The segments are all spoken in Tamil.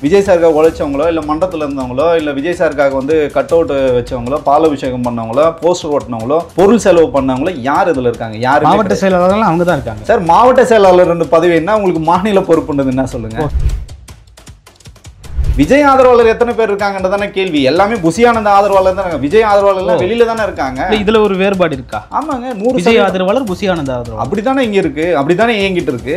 விஜய் சாருக்காக உழைச்சவங்களோ இல்லை மண்டலத்தில் இருந்தவங்களோ இல்லை விஜய் சாருக்காக வந்து கட் அவுட் வச்சவங்களோ பாலாபிஷேகம் பண்ணவங்களோ போஸ்டர் ஓட்டினவங்களோ பொருள் செலவு பண்ணவங்களோ யார் இதில் இருக்காங்க? யார்? மாவட்ட செயலாளர்கள் அவங்க தான் இருக்காங்க சார். மாவட்ட செயலாளர் பதவி என்ன உங்களுக்கு மாநில பொறுப்புன்றது என்ன சொல்லுங்க? விஜய் ஆதரவாளர் எத்தனை பேர் இருக்காங்கன்றதான கேள்வி. எல்லாமே புசி ஆனந்த் ஆதரவாளர் தான். விஜய் ஆதரவாளர் வெளியில தானே இருக்காங்க. இதுல ஒரு வேறுபாடு இருக்கா? ஆமாங்க, 100 விஜய் ஆதரவாளர் புசி ஆனந்த் ஆதரவாளர் அப்படித்தானே இங்க இருக்கு, அப்படித்தானே இயங்கிட்டு இருக்கு.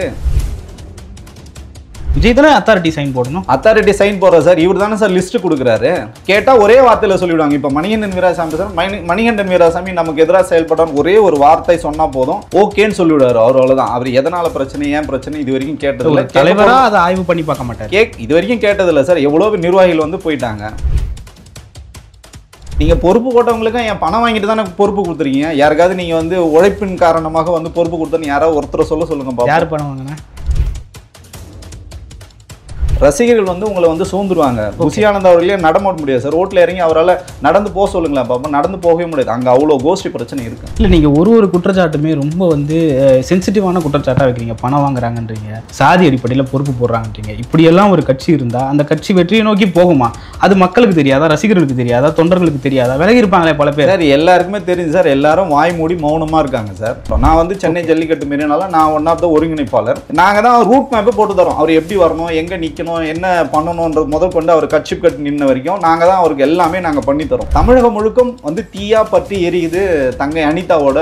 விஜய் தானே அத்தாரிட்டி சைன் போடணும். அத்தாரிட்டி சைன் போடுற சார் இவர் தானே சார் லிஸ்ட் கொடுக்குறாரு. கேட்டா ஒரே வார்த்தையில சொல்லிவிடுவாங்க. இப்ப மணிகண்டன் வீராசாமி சார், மணிகண்டன் வீராசாமி நமக்கு எதிராக செயல்படான்னு ஒரே ஒரு வார்த்தை சொன்னா போதும், ஓகேன்னு சொல்லிவிடுவாரு. அவர் அவ்வளவுதான். அவர் எதனால பிரச்சனை, ஏன் பிரச்சனை இது வரைக்கும் கேட்டதில்லை. தலைவரா அதை ஆய்வு பண்ணி பார்க்க மாட்டார். இது வரைக்கும் கேட்டதில்லை சார். எவ்வளவு நிர்வாகிகள் வந்து போயிட்டாங்க. நீங்க பொறுப்பு போட்டவங்களுக்கு என் பணம் வாங்கிட்டு தானே பொறுப்பு கொடுத்துருக்கீங்க. யாருக்காவது நீங்க வந்து உழைப்பின் காரணமாக வந்து பொறுப்பு கொடுத்தா யாராவது ஒருத்தரை சொல்லுங்க. யார் பணம் வாங்கினா? ரசிகர்கள் வந்து உங்களை வந்து சூழ்ந்துருவாங்க. புசி ஆனந்த் அவர்களே நடமாட முடியாது சார். ரோட்ல இறங்கி அவரால் நடந்து போக சொல்லுங்களேன் பாப்பா, நடந்து போகவே முடியாது. அங்கே அவ்வளோ கோஷ்டி பிரச்சனை இருக்கு. இல்லை, நீங்கள் ஒரு குற்றச்சாட்டுமே ரொம்ப வந்து சென்சிட்டிவான குற்றச்சாட்டாக வைக்கிறீங்க. பணம் வாங்குறாங்கன்றீங்க, சாதி அடிப்படையில் பொறுப்பு போடுறாங்கன்றீங்க. இப்படியெல்லாம் ஒரு கட்சி இருந்தால் அந்த கட்சி வெற்றியை நோக்கி போகுமா? அது மக்களுக்கு தெரியாதா? ரசிகர்களுக்கு தெரியாதா? தொண்டர்களுக்கு தெரியாதா? விலகி இருப்பாங்களே பல பேர். சார் எல்லாருக்குமே தெரிஞ்சு சார். எல்லாரும் வாய் மூடி மௌனமா இருக்காங்க சார். நான் வந்து சென்னை ஜல்லிக்கட்டு மீறினால நான் ஒன் ஆஃப் த ஒருங்கிணைப்பாளர். நாங்கள் தான் ரூட் மேப்பை போட்டு தரோம். அவர் எப்படி வரணும், எங்கே நிற்கணும், என்ன பண்ணணும்ன்றது முதல் கொண்டு அவர் கட்சி கட்டு நின்ன வரைக்கும் நாங்கள் தான் அவருக்கு எல்லாமே நாங்கள் பண்ணி தரோம். தமிழகம் முழுக்கும் வந்து தீயா பற்றி எரியுது. தங்கை அனிதாவோட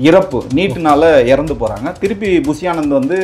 இறப்பு நீட்டுனால இறந்து போகிறாங்க. திருப்பி புசி ஆனந்த் வந்து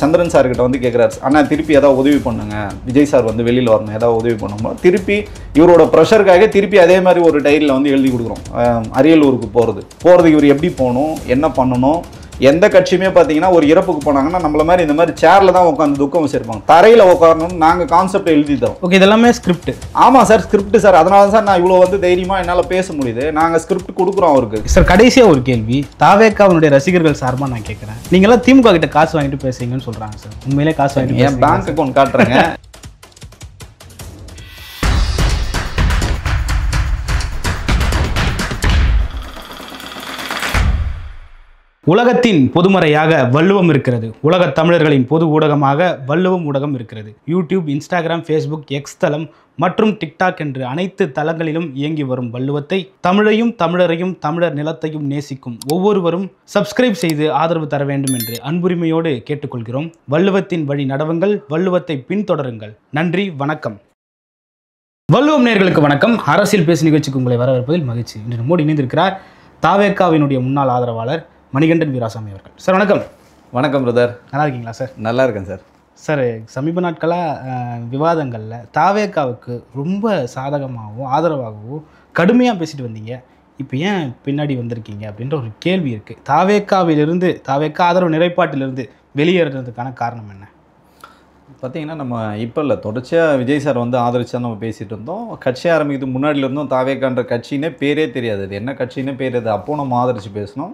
சந்திரன் சார்கிட்ட வந்து கேட்குறாரு, அண்ணா திருப்பி ஏதாவது உதவி பண்ணுங்க, விஜய் சார் வந்து வெளியில் வரணும், ஏதாவது உதவி பண்ணும்போது திருப்பி இவரோட ப்ரெஷருக்காக திருப்பி அதே மாதிரி ஒரு டைரியில் வந்து எழுதி கொடுக்குறோம். அரியலூருக்கு போகிறதுக்கு இவர் எப்படி போகணும், என்ன பண்ணணும். எந்த கட்சியுமே பார்த்தீங்கன்னா ஒரு இறப்புக்கு போனாங்கன்னா நம்மள மாதிரி இந்த மாதிரி சேர்ல தான் உட்காந்து துக்கம் வச்சிருப்பாங்க. தரையில் உட்காரணும்னு நாங்கள் கான்செப்ட் எழுதி தரோம். ஓகே, இதெல்லாமே ஸ்கிரிப்ட். ஆமாம் சார், ஸ்கிரிப்ட் சார். அதனால சார் நான் இவ்வளோ வந்து தைரியமாக என்னால் பேச முடியுது. நாங்கள் ஸ்கிரிப்ட் கொடுக்குறோம் அவருக்கு. சார், கடைசியாக ஒரு கேள்வி. தாவேக்காவினுடைய ரசிகர்கள் சார்பாக நான் கேட்குறேன். நீங்களாம் திமுக கிட்ட காசு வாங்கிட்டு பேசுறீங்கன்னு சொல்கிறாங்க சார். உண்மையிலே காசு வாங்கிட்டு என் பேங்க் அக்கௌண்ட் காட்டுறேங்க. உலகத்தின் பொதுமறையாக வள்ளுவம் இருக்கிறது. உலகத் தமிழர்களின் பொது ஊடகமாக வள்ளுவம் ஊடகம் இருக்கிறது. யூடியூப், இன்ஸ்டாகிராம், ஃபேஸ்புக், எக்ஸ் தளம் மற்றும் டிக்டாக் என்று அனைத்து தளங்களிலும் இயங்கி வரும் வள்ளுவத்தை, தமிழையும் தமிழரையும் தமிழர் நிலத்தையும் நேசிக்கும் ஒவ்வொருவரும் சப்ஸ்கிரைப் செய்து ஆதரவு தர வேண்டும் என்று அன்புரிமையோடு கேட்டுக்கொள்கிறோம். வள்ளுவத்தின் வழி நடவுங்கள், வள்ளுவத்தை பின்தொடருங்கள். நன்றி, வணக்கம். வள்ளுவம் நேயர்களுக்கு வணக்கம். அரசியல் பேசு நிகழ்ச்சிக்கு உங்களை வரவேற்பதில் மகிழ்ச்சி. இன்று நம்மோடு இணைந்திருக்கிறார் தாவேக்காவினுடைய முன்னாள் ஆதரவாளர் மணிகண்டன் வீராசாமி அவர்கள். சார் வணக்கம். வணக்கம் பிரதர். நல்லா இருக்கீங்களா சார்? நல்லா இருக்கேன் சார். சார், சமீப நாட்களாக விவாதங்களில் தாவேக்காவுக்கு ரொம்ப சாதகமாகவும் ஆதரவாகவும் கடுமையாக பேசிட்டு வந்தீங்க. இப்போ ஏன் பின்னாடி வந்திருக்கீங்க அப்படின்ற ஒரு கேள்வி இருக்குது. தாவேக்கா ஆதரவு நிலைப்பாட்டிலிருந்து வெளியேறதுக்கான காரணம் என்ன? பார்த்தீங்கன்னா நம்ம இப்போ இல்லை, தொடர்ச்சியாக விஜய் சார் வந்து ஆதரிச்சா நம்ம பேசிகிட்டு இருந்தோம். கட்சி ஆரம்பிக்கிறது முன்னாடியில் இருந்தோம். தாவேக்கான்ற கட்சினே பேரே தெரியாது. அது என்ன கட்சினே பேர் அது. அப்போது நம்ம ஆதரித்து பேசணும்.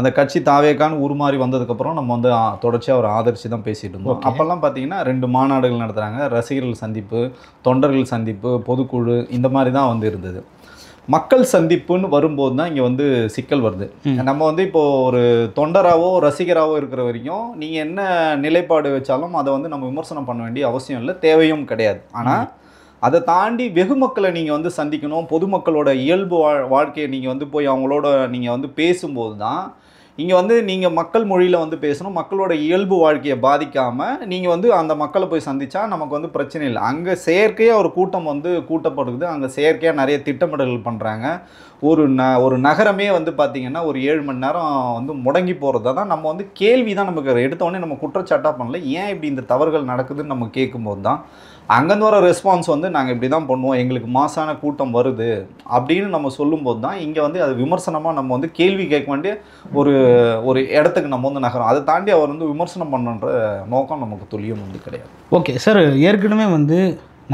அந்த கட்சி தாவேக்கான்னு உருமாறி வந்ததுக்கப்புறம் நம்ம வந்து தொடர்ச்சியாக ஒரு ஆதரித்து தான் பேசிகிட்டு இருந்தோம். அப்போல்லாம் பார்த்தீங்கன்னா 2 மாநாடுகள் நடத்துகிறாங்க. ரசிகர்கள் சந்திப்பு, தொண்டர்கள் சந்திப்பு, பொதுக்குழு, இந்த மாதிரி தான் வந்து இருந்தது. மக்கள் சந்திப்புன்னு வரும்போது தான் இங்கே வந்து சிக்கல் வருது. நம்ம வந்து இப்போது ஒரு தொண்டராகவோ ரசிகராகவோ இருக்கிற வரைக்கும் நீங்கள் என்ன நிலைப்பாடு வச்சாலும் அதை வந்து நம்ம விமர்சனம் பண்ண வேண்டிய அவசியம் இல்லை, தேவையும் கிடையாது. ஆனால் அதை தாண்டி வெகு மக்களை நீங்கள் வந்து சந்திக்கணும். பொதுமக்களோட இயல்பு வாழ்க்கையை நீங்கள் வந்து போய் அவங்களோட நீங்கள் வந்து பேசும்போது தான் இங்கே வந்து நீங்கள் மக்கள் மொழியில் வந்து பேசணும். மக்களோட இயல்பு வாழ்க்கையை பாதிக்காமல் நீங்கள் வந்து அந்த மக்களை போய் சந்தித்தா நமக்கு வந்து பிரச்சனை இல்லை. அங்கே செயற்கையாக ஒரு கூட்டம் வந்து கூட்டப்படுது. அங்கே செயற்கையாக நிறைய திட்டமிடல்கள் பண்ணுறாங்க. ஒரு நகரமே வந்து பார்த்திங்கன்னா ஒரு 7 மணி நேரம் வந்து முடங்கி போகிறதா தான் நம்ம வந்து கேள்வி தான் நமக்கு எடுத்தோடனே நம்ம குற்றச்சாட்டாக பண்ணல. ஏன் இப்படி இந்த தவறுகள் நடக்குதுன்னு நம்ம கேட்கும்போது தான் அங்கேருந்து வர ரெஸ்பான்ஸ் வந்து நாங்கள் இப்படி தான் பண்ணுவோம், எங்களுக்கு மாசான கூட்டம் வருது அப்படின்னு நம்ம சொல்லும்போது தான் இங்கே வந்து அது விமர்சனமாக நம்ம வந்து கேள்வி கேட்க வேண்டிய ஒரு இடத்துக்கு நம்ம வந்து நகரம். அதை தாண்டி அவர் வந்து விமர்சனம் பண்ணுன்ற நோக்கம் நமக்கு துளியும் வந்து கிடையாது. ஓகே சார், ஏற்கனவே வந்து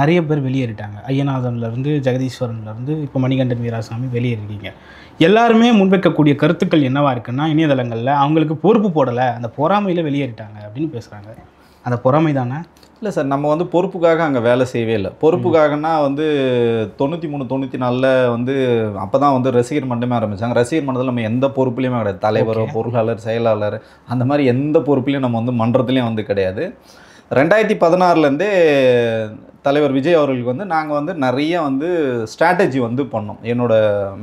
நிறைய பேர் வெளியேறிட்டாங்க. ஐயநாதன்லேருந்து ஜெகதீஸ்வரன்லேருந்து இப்போ மணிகண்டன் வீராசாமி வெளியேறிருக்கீங்க. எல்லாருமே முன்வைக்கக்கூடிய கருத்துக்கள் என்னவா இருக்குன்னா, இணையதளங்களில் அவங்களுக்கு பொறுப்பு போடலை, அந்த பொறாமையில் வெளியேறிட்டாங்க அப்படின்னு பேசுகிறாங்க. அந்த பொறாமை தானே? இல்லை சார், நம்ம வந்து பொறுப்புக்காக அங்கே வேலை செய்யவே இல்லை. பொறுப்புக்காகனா வந்து 93, 94 வந்து அப்போ தான் வந்து ரசிகர் மன்றமே ஆரம்பித்தாங்க. ரசிகர் மன்றத்தில் நம்ம எந்த பொறுப்புலையுமே கிடையாது. தலைவர், பொருளாளர், செயலாளர் அந்த மாதிரி எந்த பொறுப்புலையும் நம்ம வந்து மன்றத்துலேயும் வந்து கிடையாது. 2016 தலைவர் விஜய் அவர்களுக்கு வந்து நாங்கள் வந்து நிறைய வந்து ஸ்ட்ராட்டஜி வந்து பண்ணோம். என்னோட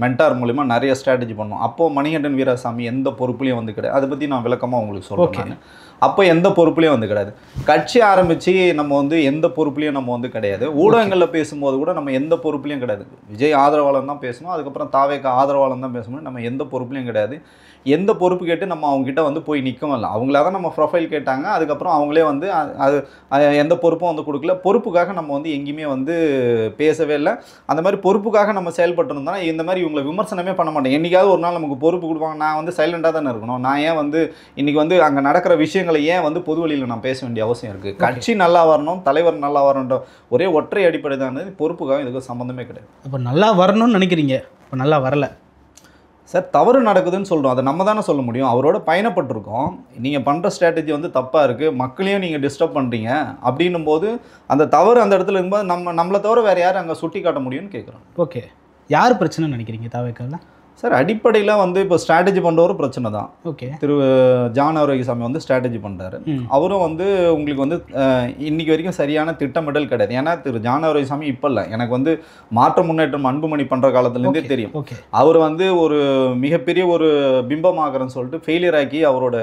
மென்டார் மூலிமா நிறைய ஸ்ட்ராட்டஜி பண்ணோம். அப்போது மணிகண்டன் வீராசாமி எந்த பொறுப்புலையும் வந்து கிடையாது. அதை பற்றி நான் விளக்கமாக உங்களுக்கு சொல்கிறேன். அப்போ எந்த பொறுப்புலையும் வந்து கிடையாது. கட்சி ஆரம்பித்து நம்ம வந்து எந்த பொறுப்புலையும் நம்ம வந்து கிடையாது. ஊடகங்களில் பேசும்போது கூட நம்ம எந்த பொறுப்புலையும் கிடையாது. விஜய் ஆதரவாளன் தான் பேசணும், அதுக்கப்புறம் தாவேக்கா ஆதரவாளன் தான் பேசணும். நம்ம எந்த பொறுப்புலையும் கிடையாது. எந்த பொறுப்பு கேட்டு நம்ம அவங்ககிட்ட வந்து போய் நிற்கவும் இல்லை. அவங்களா தான் நம்ம ப்ரொஃபைல் கேட்டாங்க. அதுக்கப்புறம் அவங்களே வந்து அது எந்த பொறுப்பும் வந்து கொடுக்கல. பொறுப்புக்காக நம்ம வந்து எங்கேயுமே வந்து பேசவே இல்லை. அந்த மாதிரி பொறுப்புக்காக நம்ம செயல்பட்டுருந்தோம்னா இந்த மாதிரி இவங்களை விமர்சனமே பண்ண மாட்டேன். என்றைக்காவது ஒரு நாள் நமக்கு பொறுப்பு கொடுப்பாங்க, நான் வந்து சைலண்டாக தானே இருக்கணும். நான் ஏன் வந்து இன்றைக்கி வந்து அங்கே நடக்கிற விஷயங்களை ஏன் வந்து பொது வழியில் நான் பேச வேண்டிய அவசியம் இருக்குது? கட்சி நல்லா வரணும், தலைவர் நல்லா வரணுன்ற ஒரே ஒற்றை அடிப்படை தான். பொறுப்புக்காக இதுக்கு சம்மந்தமே கிடையாது. அப்போ நல்லா வரணும்னு நினைக்கிறீங்க, இப்போ நல்லா வரலை சார். தவறு நடக்குதுன்னு சொல்கிறோம், அதை நம்ம தானே சொல்ல முடியும். அவரோட பயணப்பட்டிருக்கோம். நீங்கள் பண்ணுற ஸ்ட்ராட்டஜி வந்து தப்பாக இருக்குது, மக்களையும் நீங்கள் டிஸ்டர்ப் பண்ணுறீங்க அப்படின்னும் போது அந்த தவறு அந்த இடத்துல இருக்கும்போது நம்மளை தவிர வேறு யார் அங்கே சுட்டி காட்ட முடியும்னு கேட்குறோம். ஓகே, யார் பிரச்சனைன்னு நினைக்கிறீங்க தாவேக்கால? சார், அடிப்படையில் வந்து இப்போ ஸ்ட்ராட்டஜி பண்ணுறவரும் பிரச்சனை தான். ஓகே, ஜான் ஆரோக்கியசாமி வந்து ஸ்ட்ராட்டஜி பண்ணுறாரு. அவரும் வந்து உங்களுக்கு வந்து இன்னைக்கு வரைக்கும் சரியான திட்டமிடல் கிடையாது. ஏன்னா ஜான் ஆரோக்கியசாமி இப்போ இல்லை, எனக்கு வந்து மாற்ற முன்னேற்றம் அன்புமணி பண்ணுற காலத்துலேருந்தே தெரியும். அவர் வந்து ஒரு மிகப்பெரிய ஒரு பிம்பமாகறன்னு சொல்லிட்டு ஃபெயிலியர் ஆக்கி அவரோட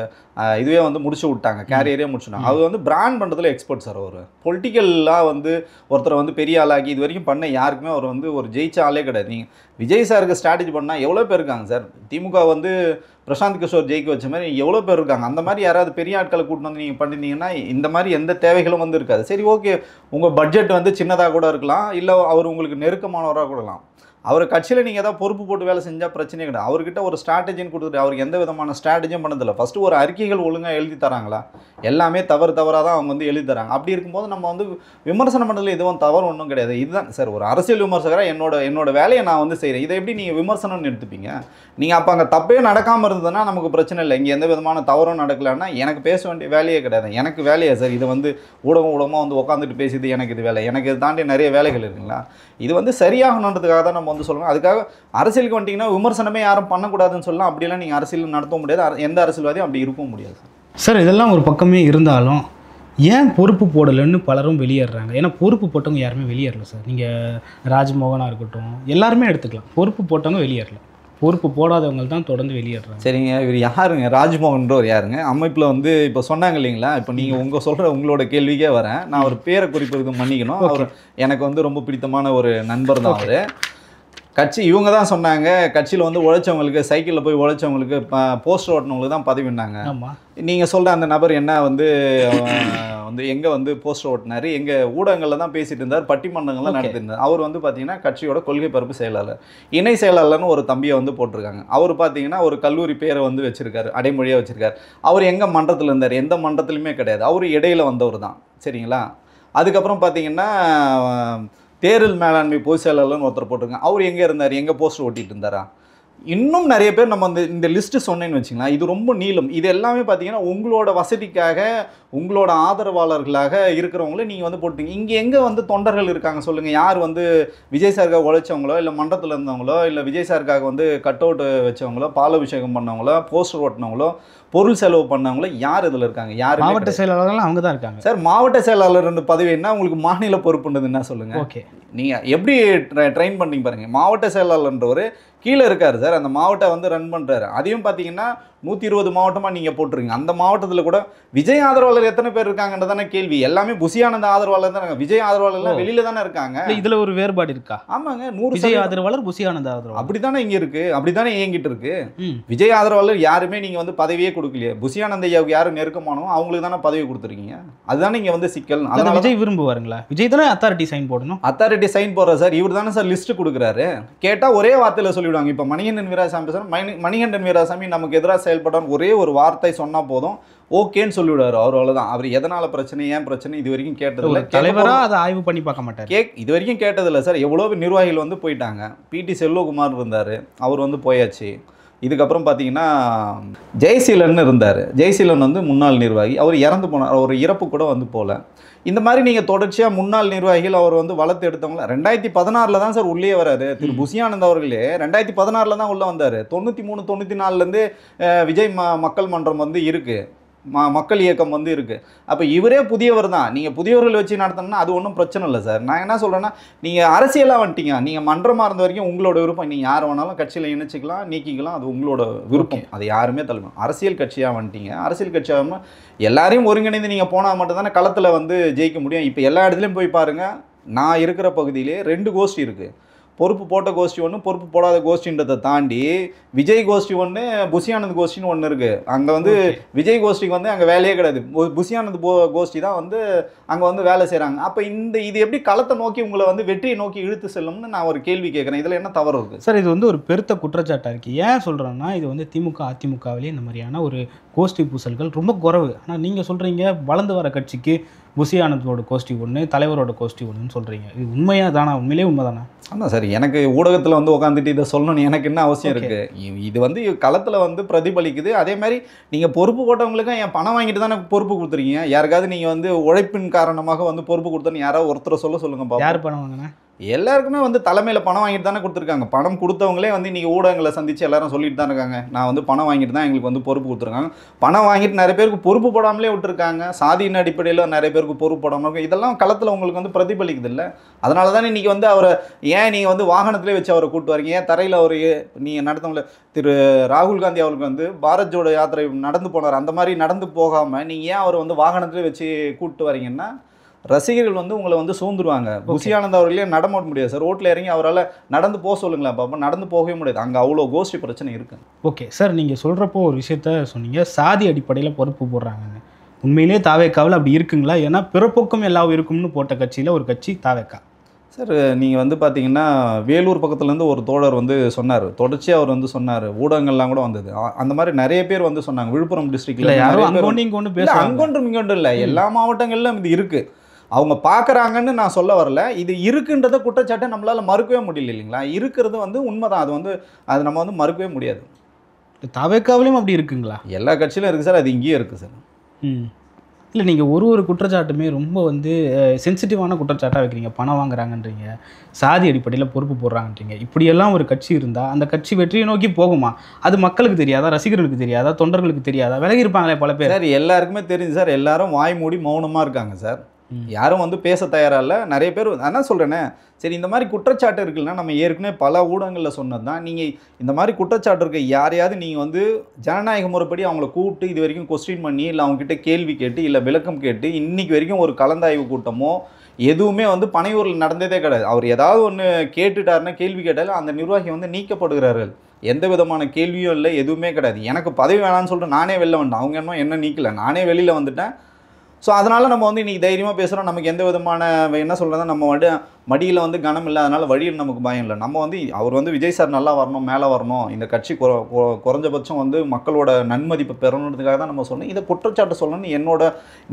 இதுவே வந்து முடிச்சு விட்டாங்க, கேரியரே முடிச்சுட்டாங்க. அவர் வந்து பிராண்ட் பண்ணுறதுல எக்ஸ்பர்ட் சார். அவர் பொலிட்டிக்கலாக வந்து ஒருத்தரை வந்து பெரிய ஆளாக்கி இது வரைக்கும் பண்ண யாருக்குமே அவர் வந்து ஒரு ஜெயிச்ச ஆளே கிடையாது. நீங்கள் விஜய் சாருக்கு ஸ்ட்ராட்டஜி பண்ணால் எவ்வளோ பேர் இருக்காங்க சார். திமுக வந்து பிரசாந்த் கிஷோர் ஜெயிக்க வச்ச மாதிரி எவ்வளோ பேர் இருக்காங்க. அந்த மாதிரி யாராவது பெரிய ஆட்களை கூட்டிட்டு வந்து நீங்கள் பண்ணிட்டீங்கன்னா இந்த மாதிரி எந்த தேவைகளும் வந்து இருக்காது. சரி, ஓகே, உங்கள் பட்ஜெட் வந்து சின்னதாக கூட இருக்கலாம், இல்லை அவர் உங்களுக்கு நெருக்கமானவராக கூடலாம். அவர் கட்சியில் நீங்கள் ஏதாவது பொறுப்பு போட்டு வேலை செஞ்சால் பிரச்சனையே கிடையாது. அவர்கிட்ட ஒரு ஸ்ட்ராட்டஜின்னு கொடுத்துட்டு அவருக்கு எந்த விதமான ஸ்ட்ராட்டஜியும் பண்ணதில்லை. ஃபஸ்ட்டு ஒரு அறிக்கைகள் ஒழுங்காக எழுதி தராங்களா? எல்லாமே தவறாக தான் அவங்க வந்து எழுதி தராங்க. அப்படி இருக்கும்போது நம்ம வந்து விமர்சனம் பண்ணதில் எதுவும் தவறு ஒன்றும் கிடையாது. இதுதான் சார், ஒரு அரசியல் விமர்சகராக என்னோட வேலையை நான் வந்து செய்கிறேன். இதை எப்படி நீங்கள் விமர்சனம்னு எடுத்துப்பீங்க? நீங்கள் அப்போ அங்கே தப்பே நடக்காமல் இருந்ததுன்னா நமக்கு பிரச்சனை இல்லை. இங்கே எந்த விதமான தவறும் நடக்கலைன்னா எனக்கு பேச வேண்டிய வேலையே கிடையாது. எனக்கு வேலையா சார் இது வந்து ஊடகமாக வந்து உட்காந்துட்டு பேசிது எனக்கு இது வேலை? எனக்கு இது தாண்டி நிறைய வேலைகள் இருக்குங்களா? இது வந்து சரியாகணுன்றதுக்காக தான் நம்ம வந்து சொல்லணும். அதுக்காக அரசியலுக்கு வந்துட்டிங்கன்னா விமர்சனமே யாரும் பண்ணக்கூடாதுன்னு சொல்லலாம். அப்படிலாம் நீங்கள் அரசியல் நடத்த முடியாது. எந்த அரசியல்வாதியும் அப்படி இருக்கவும் முடியாது சார். இதெல்லாம் ஒரு பக்கமே இருந்தாலும் ஏன் பொறுப்பு போடலைன்னு பலரும் வெளியேறாங்க. ஏன்னா பொறுப்பு போட்டவங்க யாருமே வெளியேறல சார். நீங்கள் ராஜ்மோகனாக இருக்கட்டும், எல்லாருமே எடுத்துக்கலாம். பொறுப்பு போட்டவங்க வெளியேறல, பொறுப்பு போடாதவங்க தான் தொடர்ந்து வெளியேறாங்க. சரிங்க, இவர் யாருங்க? ராஜ்மோகன்றவர் யாருங்க? அமைப்பில் வந்து இப்போ சொன்னாங்க இல்லைங்களா? இப்போ நீங்கள் உங்களோட கேள்விக்கே வரேன். நான் ஒரு பேரை குறிப்பிற்கு மன்னிக்கணும். அவர் எனக்கு வந்து ரொம்ப பிடித்தமான ஒரு நண்பர் தான். அவர் கட்சி இவங்க தான் சொன்னாங்க, கட்சியில் வந்து உழைச்சவங்களுக்கு, சைக்கிளில் போய் உழைச்சவங்களுக்கு, போஸ்டர் ஓட்டினவங்களுக்கு தான் பதவினாங்க. நீங்கள் சொல்கிற அந்த நபர் என்ன வந்து எங்கே வந்து போஸ்டர் ஓட்டினார், எங்கள் ஊடகங்களில் தான் பேசிகிட்டு இருந்தார், பட்டிமன்றங்கள்லாம் நடத்திருந்தார். அவர் வந்து பார்த்தீங்கன்னா கட்சியோட கொள்கை பரப்பு செயலாளர், இணை செயலாளர்னு ஒரு தம்பியை வந்து போட்டிருக்காங்க. அவர் பார்த்தீங்கன்னா ஒரு கல்லூரி பேரை வந்து வச்சுருக்காரு, அடைமொழியாக வச்சுருக்காரு. அவர் எங்கள் மன்றத்தில் இருந்தார்? எந்த மன்றத்துலையுமே கிடையாது. அவர் இடையில வந்தவர் தான். சரிங்களா? அதுக்கப்புறம் பார்த்தீங்கன்னா தேர்தல் மேலாண்மை பொதுச் செயலாளர்னு ஒருத்தர் போட்டிருக்காங்க. அவர் எங்கே இருந்தார்? எங்கே போஸ்டர் ஓட்டிகிட்டு இருந்தாரா? இன்னும் நிறைய பேர் நம்ம இந்த லிஸ்ட்டு சொன்னேன்னு வச்சுக்கலாம், இது ரொம்ப நீளம். இது எல்லாமே பார்த்தீங்கன்னா உங்களோட வசதிக்காக, உங்களோட ஆதரவாளர்களாக இருக்கிறவங்கள நீங்கள் வந்து போட்டீங்க. இங்கே எங்கே வந்து தொண்டர்கள் இருக்காங்க சொல்லுங்கள்? யார் வந்து விஜய் சாருக்காக உழைச்சவங்களோ, இல்லை மன்றத்தில் இருந்தவங்களோ, இல்லை விஜய் சாருக்காக வந்து கட் அவுட் வச்சவங்களோ, பாலாபிஷேகம் பண்ணவங்களோ, போஸ்டர் ஓட்டினவங்களோ, பொருள் செலவு பண்ணவங்களோ யார் இதில் இருக்காங்க? யார்? மாவட்ட செயலாளர்கள் அவங்க தான் இருக்காங்க சார். மாவட்ட செயலாளர் பதவி என்ன உங்களுக்கு மாநில பொறுப்புன்றது என்ன சொல்லுங்கள்? ஓகே, நீங்கள் எப்படி ட்ரெயின் பண்ணீங்க பாருங்கள். மாவட்ட செயலாளர்ன்றவர் கீழே இருக்கார் சார், அந்த மாவட்டம் வந்து ரன் பண்ணுறாரு. அதையும் பார்த்தீங்கன்னா 120 மாவட்டமாக நீங்கள் போட்டுருங்க. அந்த மாவட்டத்தில் கூட விஜய் ஆதரவாளர் எத்தனை பேர் இருக்காங்கன்றதான கேள்வி. எல்லாமே புசியானந்த ஆதரவாளர் தான். விஜய் ஆதரவாளர்லாம் வெளியில தானே இருக்காங்க. இதில் ஒரு வேறுபாடு இருக்கா? ஆமாங்க, 100 விஜய் ஆதரவாளர், புசியானந்த ஆதரவாளர் அப்படி தானே இங்கே இருக்குது, அப்படி தானே இயங்கிட்டு இருக்கு. விஜய் ஆதரவாளர் யாருமே நீங்கள் வந்து பதவியே கொடுக்கலையே. புசியானந்த ஐயாவுக்கு யாரும் நெருக்கமானோ அவங்களுக்கு தானே பதவி கொடுத்துருக்கீங்க. அதுதானே இங்கே வந்து சிக்கல். அதனால விஜய் விரும்புவாருங்களா? விஜய் தானே அத்தாரிட்டி சைன் போடணும். அத்தாரிட்டி சைன் போடுற சார் இவர் தானே சார் லிஸ்ட் கொடுக்குறாரு. கேட்டால் ஒரே வார்த்தையில் சொல்லிவிடுவாங்க. இப்போ மணிகண்டன் வீராசாமி பேசுகிறோம், மணிகண்டன் வீராசாமி நமக்கு எதிராக செயல்படான்னு ஒரே ஒரு வார்த்தை சொன்னால் போதும், ஓகேன்னு சொல்லிவிடுவார். அவர் அவ்வளோதான். அவர் எதனால் பிரச்சனை, ஏன் பிரச்சனை இது வரைக்கும் கேட்டதில்லை. தலைவராக அதை ஆய்வு பண்ணி பார்க்க மாட்டார். இது வரைக்கும் கேட்டதில்லை சார். எவ்வளோ நிர்வாகிகள் வந்து போயிட்டாங்க. பிடி செல்வகுமார் இருந்தார், அவர் வந்து போயாச்சு. இதுக்கப்புறம் பார்த்தீங்கன்னா ஜெயசீலன் இருந்தார். ஜெயசீலன் வந்து முன்னாள் நிர்வாகி, அவர் இறந்து போனார். அவர் இறப்பு கூட வந்து போகல. இந்த மாதிரி நீங்கள் தொடர்ச்சியாக முன்னாள் நிர்வாகிகள் அவர் வந்து வளர்த்து எடுத்தவங்கள 2016 தான் சார் உள்ளே வராரு. திரு புசியானந்த் அவர்களே 2016 தான் உள்ளே வந்தார். 93 94 விஜய் மக்கள் மன்றம் வந்து இருக்குது. மக்கள் இயக்கம் வந்து இருக்குது. அப்போ இவரே புதியவர் தான். நீங்கள் புதியவர்கள் வச்சு நடத்தணும்னா அது ஒன்றும் பிரச்சனை இல்லை சார். நான் என்ன சொல்கிறேன்னா, நீங்கள் அரசியலாக வந்துட்டீங்க, நீங்கள் மன்றமாக இருந்த வரைக்கும் உங்களோட விருப்பம். நீங்கள் யார் வேணாலும் கட்சியில் இணைச்சிக்கலாம், நீக்கிக்கலாம், அது உங்களோட விருப்பம். அது யாருமே தள்ளும். அரசியல் கட்சியாக வந்துட்டீங்க, அரசியல் கட்சியாக எல்லாரையும் ஒருங்கிணைந்து நீங்கள் போனால் மட்டும்தானே களத்தில் வந்து ஜெயிக்க முடியும். இப்போ எல்லா இடத்துலையும் போய் பாருங்கள், நான் இருக்கிற பகுதியிலே 2 கோஷ்டி இருக்குது. பொறுப்பு போட்ட கோஷ்டி ஒன்று, பொறுப்பு போடாத கோஷ்டின்றதை தாண்டி விஜய் கோஷ்டி ஒன்று, புஷியானந்த் கோஷ்டின்னு ஒன்று இருக்குது. அங்கே வந்து விஜய் கோஷ்டிக்கு வந்து அங்கே வேலையே கிடையாது. புஷியானந்த் கோஷ்டி தான் வந்து அங்கே வந்து வேலை செய்கிறாங்க. அப்போ இது எப்படி களத்தை நோக்கி உங்களை வந்து வெற்றியை நோக்கி இழுத்து செல்லும்னு நான் ஒரு கேள்வி கேட்குறேன். இதில் என்ன தவறு இருக்குது சார்? இது வந்து ஒரு பெருத்த குற்றச்சாட்டாக இருக்குது. ஏன் சொல்கிறேன்னா, இது வந்து திமுக அதிமுகவிலே இந்த மாதிரியான ஒரு கோஷ்டி பூசல்கள் ரொம்ப குறைவு. ஆனால் நீங்கள் சொல்கிறீங்க வளர்ந்து வர கட்சிக்கு புஷி ஆனந்தோட கோஷ்டி ஒன்று, தலைவரோட கோஷ்டி ஒன்றுன்னு சொல்கிறீங்க. இது உண்மையாக தானா? உண்மையிலே உண்மை தானே? ஆமாம் சார். எனக்கு ஊடகத்தில் வந்து உட்காந்துட்டு இதை சொல்லணும்னு எனக்கு என்ன அவசியம் இருக்குது? இது வந்து களத்தில் வந்து பிரதிபலிக்குது. அதே மாதிரி நீங்கள் பொறுப்பு போட்டவங்களுக்கும் என் பணம் வாங்கிட்டு தானே பொறுப்பு கொடுத்துருக்கீங்க. யாருக்காவது நீங்கள் வந்து உழைப்பின் காரணமாக வந்து பொறுப்பு கொடுத்தோன்னு யாராவது ஒருத்தரை சொல்லுங்கள் பாப்போம். யார் பணம் வாங்கினா? எல்லாருக்குமே வந்து தலைமையில் பணம் வாங்கிட்டு தானே கொடுத்துருக்காங்க. பணம் கொடுத்தவங்களே வந்து இன்றைக்கி ஊடகங்களை சந்தித்து எல்லாரும் சொல்லிட்டு தான் இருக்காங்க, நான் வந்து பணம் வாங்கிட்டு தான் எங்களுக்கு வந்து பொறுப்பு கொடுத்துருக்காங்க. பணம் வாங்கிட்டு நிறைய பேருக்கு பொறுப்பு போடாமலே விட்டுருக்காங்க. சாதியின் அடிப்படையில் நிறைய பேருக்கு பொறுப்பு போடாமல் இருக்கும். இதெல்லாம் களத்தில் உங்களுக்கு வந்து பிரதிபலிக்குது இல்லை? அதனால தானே இன்றைக்கி வந்து அவரை ஏன் நீங்கள் வந்து வாகனத்திலே வச்சு அவரை கூப்பிட்டு வரீங்க? ஏன் தரையில் அவர் நீங்கள் நடத்தவங்கள திரு ராகுல் காந்தி அவருக்கு வந்து பாரத் ஜோடோ யாத்திரை நடந்து போனார், அந்த மாதிரி நடந்து போகாமல் நீங்கள் ஏன் அவர் வந்து வாகனத்திலே வச்சு கூப்பிட்டு வரீங்கன்னா ரசிகர்கள் வந்து உங்களை வந்து சூழ்ந்துருவாங்க. புஷி ஆனந்த் அவர்களே நடமாட முடியாது சார். ரோட்டில் இறங்கி அவரால் நடந்து போக சொல்லுங்களேன் பாப்பா, நடந்து போகவே முடியாது. அங்கே அவ்வளோ கோஷ்டி பிரச்சனை இருக்கு. ஓகே சார், நீங்கள் சொல்கிறப்போ ஒரு விஷயத்த சொன்னீங்க, சாதி அடிப்படையில் பொறுப்பு போடுறாங்க. உண்மையிலேயே தாவேக்காவில் அப்படி இருக்குங்களா? ஏன்னா பிறப்போக்கும் எல்லாம் இருக்கும்னு போட்ட கட்சியில் ஒரு கட்சி தாவேக்கா. சார் நீங்கள் வந்து பார்த்தீங்கன்னா வேலூர் பக்கத்துலேருந்து ஒரு தோழர் வந்து சொன்னார், தொடர்ச்சியாக அவர் வந்து சொன்னார், ஊடகங்கள்லாம் கூட வந்தது. அந்த மாதிரி நிறைய பேர் வந்து சொன்னாங்க. விழுப்புரம் டிஸ்ட்ரிக்டில் யாரும் அங்கொன்றும் இங்கொன்றும் இல்லை, எல்லா மாவட்டங்களிலும் இது இருக்குது. அவங்க பார்க்குறாங்கன்னு நான் சொல்ல வரல. இது இருக்குன்றத குற்றச்சாட்டை நம்மளால் மறுக்கவே முடியல இல்லைங்களா? இருக்கிறது வந்து உண்மைதான். அது நம்ம வந்து மறுக்கவே முடியாது. தாவேக்காவிலையும் அப்படி இருக்குங்களா? எல்லா கட்சியிலும் இருக்குது சார். அது இங்கேயும் இருக்குது சார். இல்லை, நீங்கள் ஒரு குற்றச்சாட்டுமே ரொம்ப வந்து சென்சிட்டிவான குற்றச்சாட்டாக வைக்கிறீங்க. பணம் வாங்குறாங்கன்றீங்க, சாதி அடிப்படையில் பொறுப்பு போடுறாங்கன்றீங்க. இப்படியெல்லாம் ஒரு கட்சி இருந்தால் அந்த கட்சி வெற்றியை நோக்கி போகுமா? அது மக்களுக்கு தெரியாதா? ரசிகர்களுக்கு தெரியாதா? தொண்டர்களுக்கு தெரியாதா? விலகி இருப்பாங்களே பல பேர். சார் எல்லாருக்குமே தெரிஞ்சு சார். எல்லாரும் வாய் மூடி மௌனமாக இருக்காங்க சார். யாரும் வந்து பேச தயாராக இல்லை. நிறைய பேர் அதான் சொல்கிறேனே, சரி இந்த மாதிரி குற்றச்சாட்டு இருக்குன்னா நம்ம ஏற்கனவே பல ஊடகங்களில் சொன்னது தான். நீங்கள் இந்த மாதிரி குற்றச்சாட்டு இருக்க யாரையாவது நீங்கள் வந்து ஜனநாயக முறைப்படி அவங்கள கூப்பிட்டு இது வரைக்கும் கொஸ்டின் பண்ணி, இல்லை அவங்ககிட்ட கேள்வி கேட்டு, இல்லை விளக்கம் கேட்டு, இன்றைக்கி வரைக்கும் ஒரு கலந்தாய்வு கூட்டமோ எதுவுமே வந்து பனையூரில் நடந்ததே கிடையாது. அவர் ஏதாவது ஒன்று கேட்டுட்டாருன்னா, கேள்வி கேட்டாலும் அந்த நிர்வாகி வந்து நீக்கப்படுகிறார்கள். எந்த விதமான கேள்வியும் இல்லை, எதுவுமே கிடையாது. எனக்கு பதவி வேணான்னு சொல்லிட்டு நானே வெளில வந்துட்டேன். அவங்க என்ன நீக்கலை, நானே வெளியில் வந்துட்டேன். ஸோ அதனால் நம்ம வந்து இன்றைக்கி தைரியமாக பேசுகிறோம். நமக்கு எந்த விதமான என்ன சொல்கிறதா, நம்ம மடியில் வந்து கனம் இல்லை, அதனால் வழியில் நமக்கு பயம் இல்லை. நம்ம வந்து அவர் வந்து விஜய் சார் நல்லா வரணும், மேலே வரணும், இந்த கட்சி குறைஞ்சபட்சம் வந்து மக்களோட நன்மதிப்பை பெறணுன்றதுக்காக தான் நம்ம சொன்னோம். இதை குற்றச்சாட்டு சொல்லணும்னு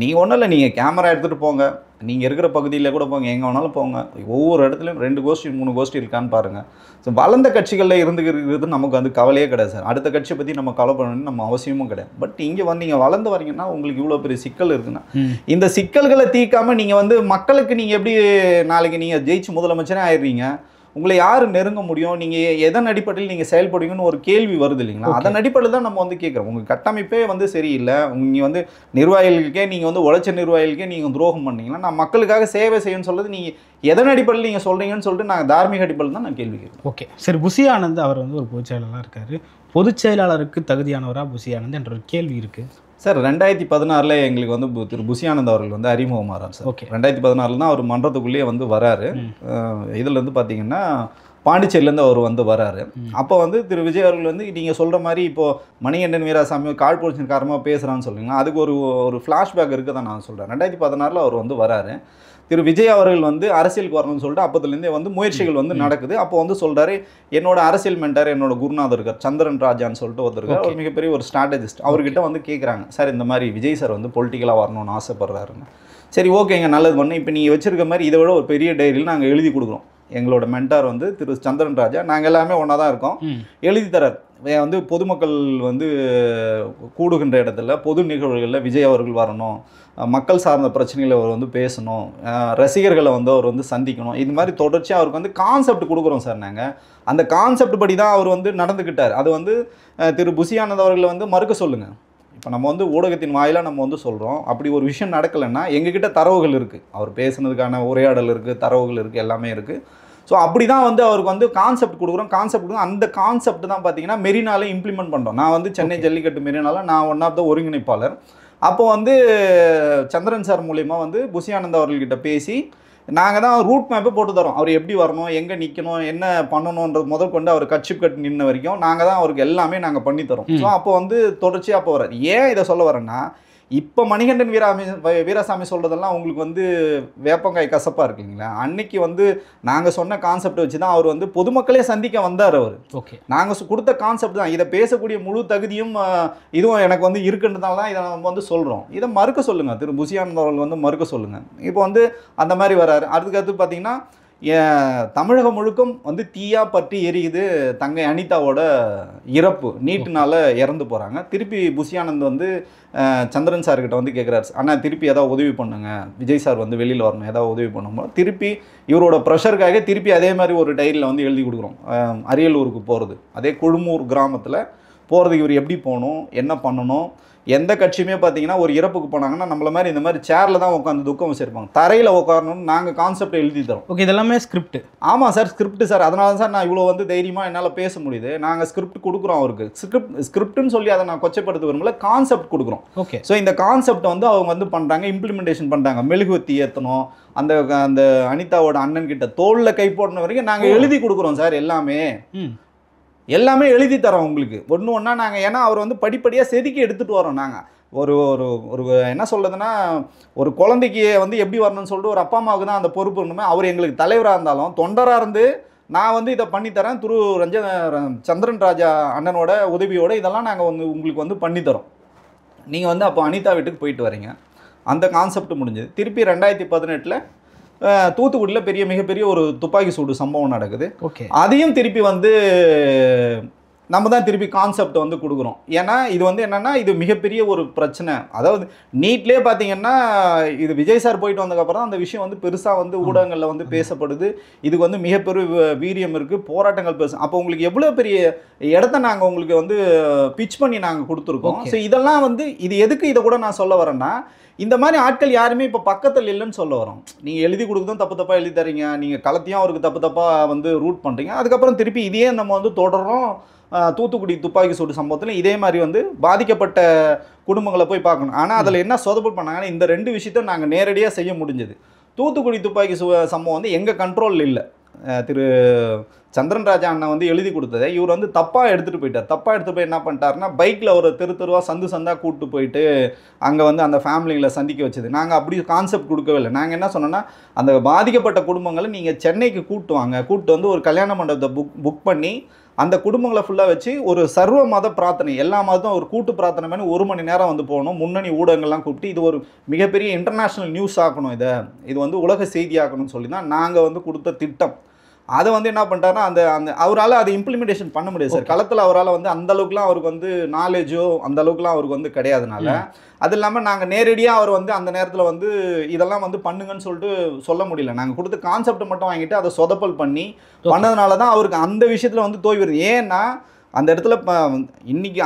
நீங்கள் ஒன்றும் இல்லை, நீங்கள் கேமரா எடுத்துகிட்டு போங்க, நீங்கள் இருக்கிற பகுதியில் கூட போங்க, எங்கே வேணாலும் போங்க. ஒவ்வொரு இடத்துலையும் 2 கோஷ்டி 3 கோஷ்டி இருக்கான்னு பாருங்கள். ஸோ வளர்ந்த கட்சிகளில் இருந்துக்கிறது நமக்கு வந்து கவலையே கிடையாது சார். அடுத்த கட்சியை பற்றி நம்ம கவலை பண்ணணும்னு நம்ம அவசியமும் கிடையாது. பட் இங்கே வந்து நீங்கள் வளர்ந்து வரீங்கன்னா உங்களுக்கு இவ்வளோ பெரிய சிக்கல் இருக்குன்னா, இந்த சிக்கல்களை தீர்க்காமல் நீங்கள் வந்து மக்களுக்கு நீங்கள் எப்படி நாளைக்கு நீங்கள் ஜெயிச்சு முதலமைச்சரே ஆயிடுறீங்க, உங்களை யார் நெருங்க முடியும், நீங்கள் எதன் அடிப்படையில் நீங்கள் செயல்படுவீங்கன்னு ஒரு கேள்வி வருது இல்லைங்களா? அதன் அடிப்படையில் தான் நம்ம வந்து கேட்குறோம். உங்கள் கட்டமைப்பே வந்து சரியில்லை, நீங்கள் வந்து நிர்வாகிகளுக்கே நீங்கள் வந்து உழைச்ச நிர்வாகிகளுக்கே நீங்கள் துரோகம் பண்ணீங்கன்னா, நான் மக்களுக்காக சேவை செய்யணும்னு சொல்கிறது நீங்கள் எதன் அடிப்படையில் நீங்கள் சொல்கிறீங்கன்னு சொல்லிட்டு நான் தார்மீக அடிப்படையில் தான் நான் கேள்வி கேட்குறேன். ஓகே சரி, புஷி ஆனந்த் அவர் வந்து ஒரு பொதுச் செயலாளராக இருக்கார். பொதுச் செயலாளருக்கு தகுதியானவராக புஷி ஆனந்த் என்ற ஒரு கேள்வி இருக்குது சார். 2016 எங்களுக்கு வந்து திரு புஷி ஆனந்த் அவர்கள் வந்து அறிமுகமாகிறார் சார். ஓகே, 2016 தான் அவர் மன்றத்துக்குள்ளேயே வந்து வராரு. இதுலேருந்து பார்த்தீங்கன்னா பாண்டிச்சேரியிலேருந்து அவர் வந்து வராரு. அப்போ வந்து திரு விஜய் அவர்கள் வந்து நீங்கள் சொல்கிற மாதிரி இப்போது மணிகண்டன் வீராசாமி காழ்ப்புணர்ச்சியின் காரணமாக பேசுகிறான்னு சொல்லுங்களா, அதுக்கு ஒரு ஃப்ளாஷ்பேக் இருக்குது தான் நான் சொல்கிறேன். 2016 அவர் வந்து வராரு. திரு விஜய் அவர்கள் வந்து அரசியலுக்கு வரணும்னு சொல்லிட்டு அப்போதுலேருந்தே வந்து முயற்சிகள் வந்து நடக்குது. அப்போ வந்து சொல்கிறாரு, என்னோட அரசியல் மென்டார் என்னோட குருநாதர் இருக்கார் சந்திரன் ராஜான்னு சொல்லிட்டு ஒருத்தருக்கார், ஒரு மிகப்பெரிய ஒரு ஸ்ட்ராட்டஜிஸ்ட். அவர்கிட்ட வந்து கேட்குறாங்க, சார் இந்த மாதிரி விஜய் சார் வந்து பொலிட்டிக்கலாக வரணும்னு ஆசைப்படுறாருன்னு. சரி ஓகேங்க, நல்லது பண்ணு. இப்போ நீங்கள் வச்சுருக்க மாதிரி இதை விட ஒரு பெரிய டைரியில் நாங்கள் எழுதி கொடுக்குறோம். எங்களோட மென்டார் வந்து திரு சந்திரன் ராஜா, நாங்கள் எல்லாமே ஒன்றா தான் இருக்கோம், எழுதி தரார். வந்து பொதுமக்கள் வந்து கூடுகின்ற இடத்துல பொது நிகழ்வுகளில் விஜய் அவர்கள் வரணும், மக்கள் சார்ந்த பிரச்சனைகளை அவர் வந்து பேசணும், ரசிகர்களை வந்து அவர் வந்து சந்திக்கணும். இது மாதிரி தொடர்ச்சியாக அவருக்கு வந்து கான்செப்ட் கொடுக்குறோம் சார். நாங்கள் அந்த கான்செப்ட் படி தான் அவர் வந்து நடந்துக்கிட்டார். அது வந்து திரு புஷி ஆனந்த் அவர்களை வந்து மறுக்க சொல்லுங்கள். இப்போ நம்ம வந்து ஊடகத்தின் வாயிலாக நம்ம வந்து சொல்கிறோம், அப்படி ஒரு விஷயம் நடக்கலைன்னா எங்ககிட்ட தரவுகள் இருக்குது, அவர் பேசுனதுக்கான உரையாடல் இருக்குது, தரவுகள் இருக்குது, எல்லாமே இருக்குது. ஸோ அப்படி தான் வந்து அவருக்கு வந்து கான்செப்ட் கொடுக்குறோம். அந்த கான்செப்ட் தான் பார்த்தீங்கன்னா மெரினால இம்ப்ளிமெண்ட் பண்ணுறோம். நான் வந்து சென்னை ஜல்லிக்கட்டு மெரினால நான் ஒன் ஆஃப் த ஒருங்கிணைப்பாளர். அப்போ வந்து சந்திரன் சார் மூலிமா வந்து புசி ஆனந்த் அவர்கள்கிட்ட பேசி நாங்கள் தான் ரூட் மேப்பை போட்டு தரோம். அவர் எப்படி வரணும், எங்கே நிற்கணும், என்ன பண்ணணுன்றது முதல் கொண்டு அவர் கட்சிப் கட்டு நின்ன வரைக்கும் நாங்கள் தான் அவருக்கு எல்லாமே நாங்கள் பண்ணி தரோம். ஸோ அப்போ வந்து தொடர்ச்சியாக அப்போ வர்றார். ஏன் இதை சொல்ல வரேன்னா, இப்போ மணிகண்டன் வீராசாமி சொல்கிறதெல்லாம் உங்களுக்கு வந்து வேப்பங்காய் கசப்பாக இருக்குங்களா? அன்னைக்கு வந்து நாங்கள் சொன்ன கான்செப்டை வச்சு தான் அவர் வந்து பொதுமக்களே சந்திக்க வந்தார். அவர் ஓகே, நாங்கள் கொடுத்த கான்செப்ட் தான். இதை பேசக்கூடிய முழு தகுதியும் இதுவும் எனக்கு வந்து இருக்குன்றதால தான் இதை நம்ம வந்து சொல்கிறோம். இதை மறுக்க சொல்லுங்கள், திரு புசி ஆனந்த் அவர்கள் வந்து மறுக்க சொல்லுங்கள். இப்போ வந்து அந்த மாதிரி வராரு. அதுக்கடுத்து பார்த்தீங்கன்னா தமிழகம் முழுக்கும் வந்து தீயா பற்றி எரியுது தங்கை அனிதாவோட இறப்பு, நீட்டுனால இறந்து போகிறாங்க. திருப்பி புசி ஆனந்த் வந்து சந்திரன் சார்கிட்ட வந்து கேட்குறாரு, அண்ணா திருப்பி ஏதாவது உதவி பண்ணுங்க, விஜய் சார் வந்து வெளியில் வரணும், ஏதாவது உதவி பண்ணும்போது திருப்பி இவரோட ப்ரெஷருக்காக திருப்பி அதே மாதிரி ஒரு டைரியில் வந்து எழுதி கொடுக்குறோம். அரியலூருக்கு போகிறது, அதே குழுமூர் கிராமத்தில் போகிறதுக்கு இவர் எப்படி போகணும், என்ன பண்ணணும். எந்த கட்சியுமே பார்த்தீங்கன்னா ஒரு இறப்புக்கு போனாங்கன்னா நம்மள மாதிரி இந்த மாதிரி சேரில் தான் உட்காந்து துக்கம் வச்சிருப்பாங்க, தரையில் உட்காரணும்னு நாங்கள் கான்செப்ட் எழுதி தரோம். ஓகே, இதெல்லாமே ஸ்கிரிப்ட். ஆமாம் சார், ஸ்கிரிப்ட் சார். அதனால சார் நான் இவ்வளோ வந்து தைரியமாக என்னால் பேச முடியுது. நாங்கள் ஸ்கிரிப்ட் கொடுக்குறோம் அவருக்கு. ஸ்கிரிப்ட்னு சொல்லி அதை நான் கொச்சப்படுத்த விரும்பல, கான்செப்ட் கொடுக்குறோம். ஓகே, ஸோ இந்த கான்செப்டை வந்து அவங்க வந்து பண்ணுறாங்க, இம்ப்ளிமெண்டேஷன் பண்ணுறாங்க. மெழுகுவத்தி ஏற்றணும், அந்த அனிதாவோட அண்ணன் கிட்ட தோளில் கை போடணும் வரைக்கும் நாங்கள் எழுதி கொடுக்குறோம் சார். எல்லாமே எழுதி தரோம் உங்களுக்கு ஒன்று ஒன்றா நாங்கள். ஏன்னா அவர் வந்து படிப்படியாக செதுக்கி எடுத்துகிட்டு வரோம். நாங்கள் ஒரு ஒரு ஒரு என்ன சொல்கிறதுனா, ஒரு குழந்தைக்கு வந்து எப்படி வரணும்னு சொல்லிட்டு ஒரு அப்பா அம்மாவுக்கு தான் அந்த பொறுப்பு இருந்துமே. அவர் எங்களுக்கு தலைவராக இருந்தாலும் தொண்டராக இருந்து நான் வந்து இதை பண்ணித்தரேன், திரு சந்திரன் ராஜா அண்ணனோட உதவியோடு இதெல்லாம் நாங்கள் வந்து உங்களுக்கு வந்து பண்ணித்தரோம். நீங்கள் வந்து அப்போ அனிதா வீட்டுக்கு போயிட்டு வரீங்க. அந்த கான்செப்ட் முடிஞ்சது. திருப்பி 2018 தூத்துக்குடியில் மிகப்பெரிய ஒரு துப்பாக்கி சூடு சம்பவம் நடக்குது. ஓகே, அதையும் திருப்பி வந்து நம்ம தான் திருப்பி கான்செப்ட் வந்து கொடுக்குறோம். ஏன்னா இது வந்து என்னென்னா, இது மிகப்பெரிய ஒரு பிரச்சனை. அதாவது நீட்லேயே பார்த்தீங்கன்னா, இது விஜய் சார் போயிட்டு வந்ததுக்கப்புறம் அந்த விஷயம் வந்து பெருசாக வந்து ஊடகங்களில் வந்து பேசப்படுது. இதுக்கு வந்து மிகப்பெரிய வீரியம் இருக்குது, போராட்டங்கள் பேச. அப்போ உங்களுக்கு எவ்வளோ பெரிய இடத்த நாங்கள் உங்களுக்கு வந்து பிச் பண்ணி நாங்கள் கொடுத்துருக்கோம். ஸோ இதெல்லாம் வந்து இது எதுக்கு இதை கூட நான் சொல்ல வரேன்னா, இந்த மாதிரி ஆட்கள் யாருமே இப்போ பக்கத்தில் இல்லைன்னு சொல்ல வரோம். நீங்கள் எழுதி கொடுக்குறதும் தப்பாக எழுதி தரீங்க, நீங்கள் களத்தையும் அவருக்கு தப்பாக வந்து ரூட் பண்ணுறீங்க. அதுக்கப்புறம் திருப்பி இதையே நம்ம வந்து தொடர்றோம். தூத்துக்குடி துப்பாக்கி சூடு சம்பவத்தில் இதே மாதிரி வந்து பாதிக்கப்பட்ட குடும்பங்களை போய் பார்க்கணும். ஆனால் அதில் என்ன சொதப்பல் பண்ணாங்கன்னா, இந்த 2 விஷயத்தை நாங்கள் நேரடியாக செய்ய முடிஞ்சது. தூத்துக்குடி துப்பாக்கி சம்பவம் வந்து எங்கள் கண்ட்ரோலில் இல்லை. திரு சந்திரன் ராஜா அண்ணன் வந்து எழுதி கொடுத்ததை இவர் வந்து தப்பாக எடுத்துகிட்டு போயிட்டார். தப்பாக எடுத்துகிட்டு போய் என்ன பண்ணிட்டாருன்னா, பைக்கில் ஒரு தெருவாக சந்தாக கூப்பிட்டு போயிட்டு அங்கே வந்து அந்த ஃபேமிலிகளை சந்திக்க வச்சது. நாங்கள் அப்படி கான்செப்ட் கொடுக்கவே இல்லை. நாங்கள் என்ன சொன்னோன்னா, அந்த பாதிக்கப்பட்ட குடும்பங்களை நீங்கள் சென்னைக்கு கூப்பிட்டு வந்து ஒரு கல்யாண மண்டபத்தை புக் பண்ணி அந்த குடும்பங்களை ஃபுல்லாக வச்சு ஒரு சர்வ மத பிரார்த்தனை, எல்லா மதத்தும் ஒரு கூட்டு பிரார்த்தனை பண்ணி 1 மணி நேரம் வந்து போகணும். முன்னணி ஊடகங்கள்லாம் கூப்பிட்டு இது ஒரு மிகப்பெரிய இன்டர்நேஷ்னல் நியூஸ் ஆக்கணும், இது வந்து உலக செய்தி ஆக்கணும்னு சொல்லி தான் நாங்கள் வந்து கொடுத்த திட்டம். அதை வந்து என்ன பண்ணிட்டாருன்னா, அந்த அவரால் அதை இம்ப்ளிமெண்டேஷன் பண்ண முடியாது சார். களத்தில் அவரால் வந்து அந்த அளவுக்குலாம் அவருக்கு வந்து நாலேஜோ அந்த அளவுக்குலாம் அவருக்கு வந்து கிடையாதுனால, அது இல்லாமல் நாங்கள் நேரடியாக அவர் வந்து அந்த நேரத்தில் வந்து இதெல்லாம் வந்து பண்ணுங்கன்னு சொல்லிட்டு சொல்ல முடியல. நாங்கள் கொடுத்த கான்செப்ட் மட்டும் வாங்கிட்டு அதை சொதப்பல் பண்ணதுனால தான் அவருக்கு அந்த விஷயத்தில் வந்து தோய்வு வருது. ஏன்னா அந்த இடத்துல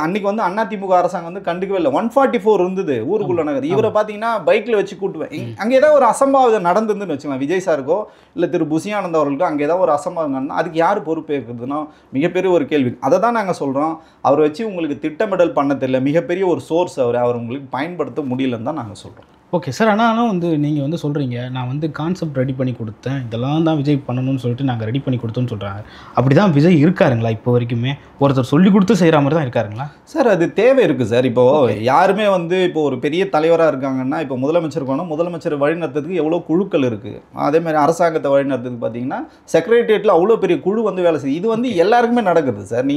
அன்னைக்கு வந்து அதிமுக அரசாங்கம் வந்து கண்டுக்கவே இல்லை. 144 இருந்தது ஊருக்குள்ள நகர். இவரை பார்த்தீங்கன்னா பைக்கில் வச்சு கூட்டுவேன். அங்கே ஏதாவது ஒரு அசம்பாவிதம் நடந்துருந்துன்னு வச்சுக்கலாம், விஜய் சாருக்கோ இல்லை திரு புசி ஆனந்த் அவர்களுக்கோ அங்கே ஏதாவது ஒரு அசம்பாவிதம் நடந்தால் அதுக்கு யார் பொறுப்பு ஏற்கிறதுனா மிகப்பெரிய ஒரு கேள்வி. அதை தான் நாங்கள் சொல்கிறோம். அவர் வச்சு உங்களுக்கு திட்டமிடல் பண்ண தெரியல, மிகப்பெரிய ஒரு சோர்ஸ் அவர் உங்களுக்கு பயன்படுத்த முடியலன்னு தான் நாங்கள் சொல்கிறோம். ஓகே சார், ஆனாலும் வந்து நீங்கள் வந்து சொல்கிறீங்க, நான் வந்து கான்செப்ட் ரெடி பண்ணி கொடுத்தேன், இதெல்லாம் தான் விஜய் பண்ணணும்னு சொல்லிட்டு நாங்கள் ரெடி பண்ணி கொடுத்தோன்னு சொல்கிறாங்க. அப்படி தான் விஜய் இருக்காருங்களா இப்போ வரைக்குமே? ஒருத்தர் சொல்லி கொடுத்து செய்கிற மாதிரி தான் இருக்காருங்களா சார்? அது தேவை இருக்குது சார். இப்போது யாருமே வந்து இப்போ ஒரு பெரிய தலைவராக இருக்காங்கன்னா, இப்போ முதலமைச்சர் போனால் முதலமைச்சர் வழிநடத்துறதுக்கு எவ்வளோ குழுக்கள் இருக்குது. அதேமாதிரி அரசாங்கத்தை வழிநடத்துறதுக்கு பார்த்தீங்கன்னா செக்ரட்டரியேட்டில் அவ்வளோ பெரிய குழு வந்து வேலை செய்யுது. இது வந்து எல்லாருக்குமே நடக்குது சார்.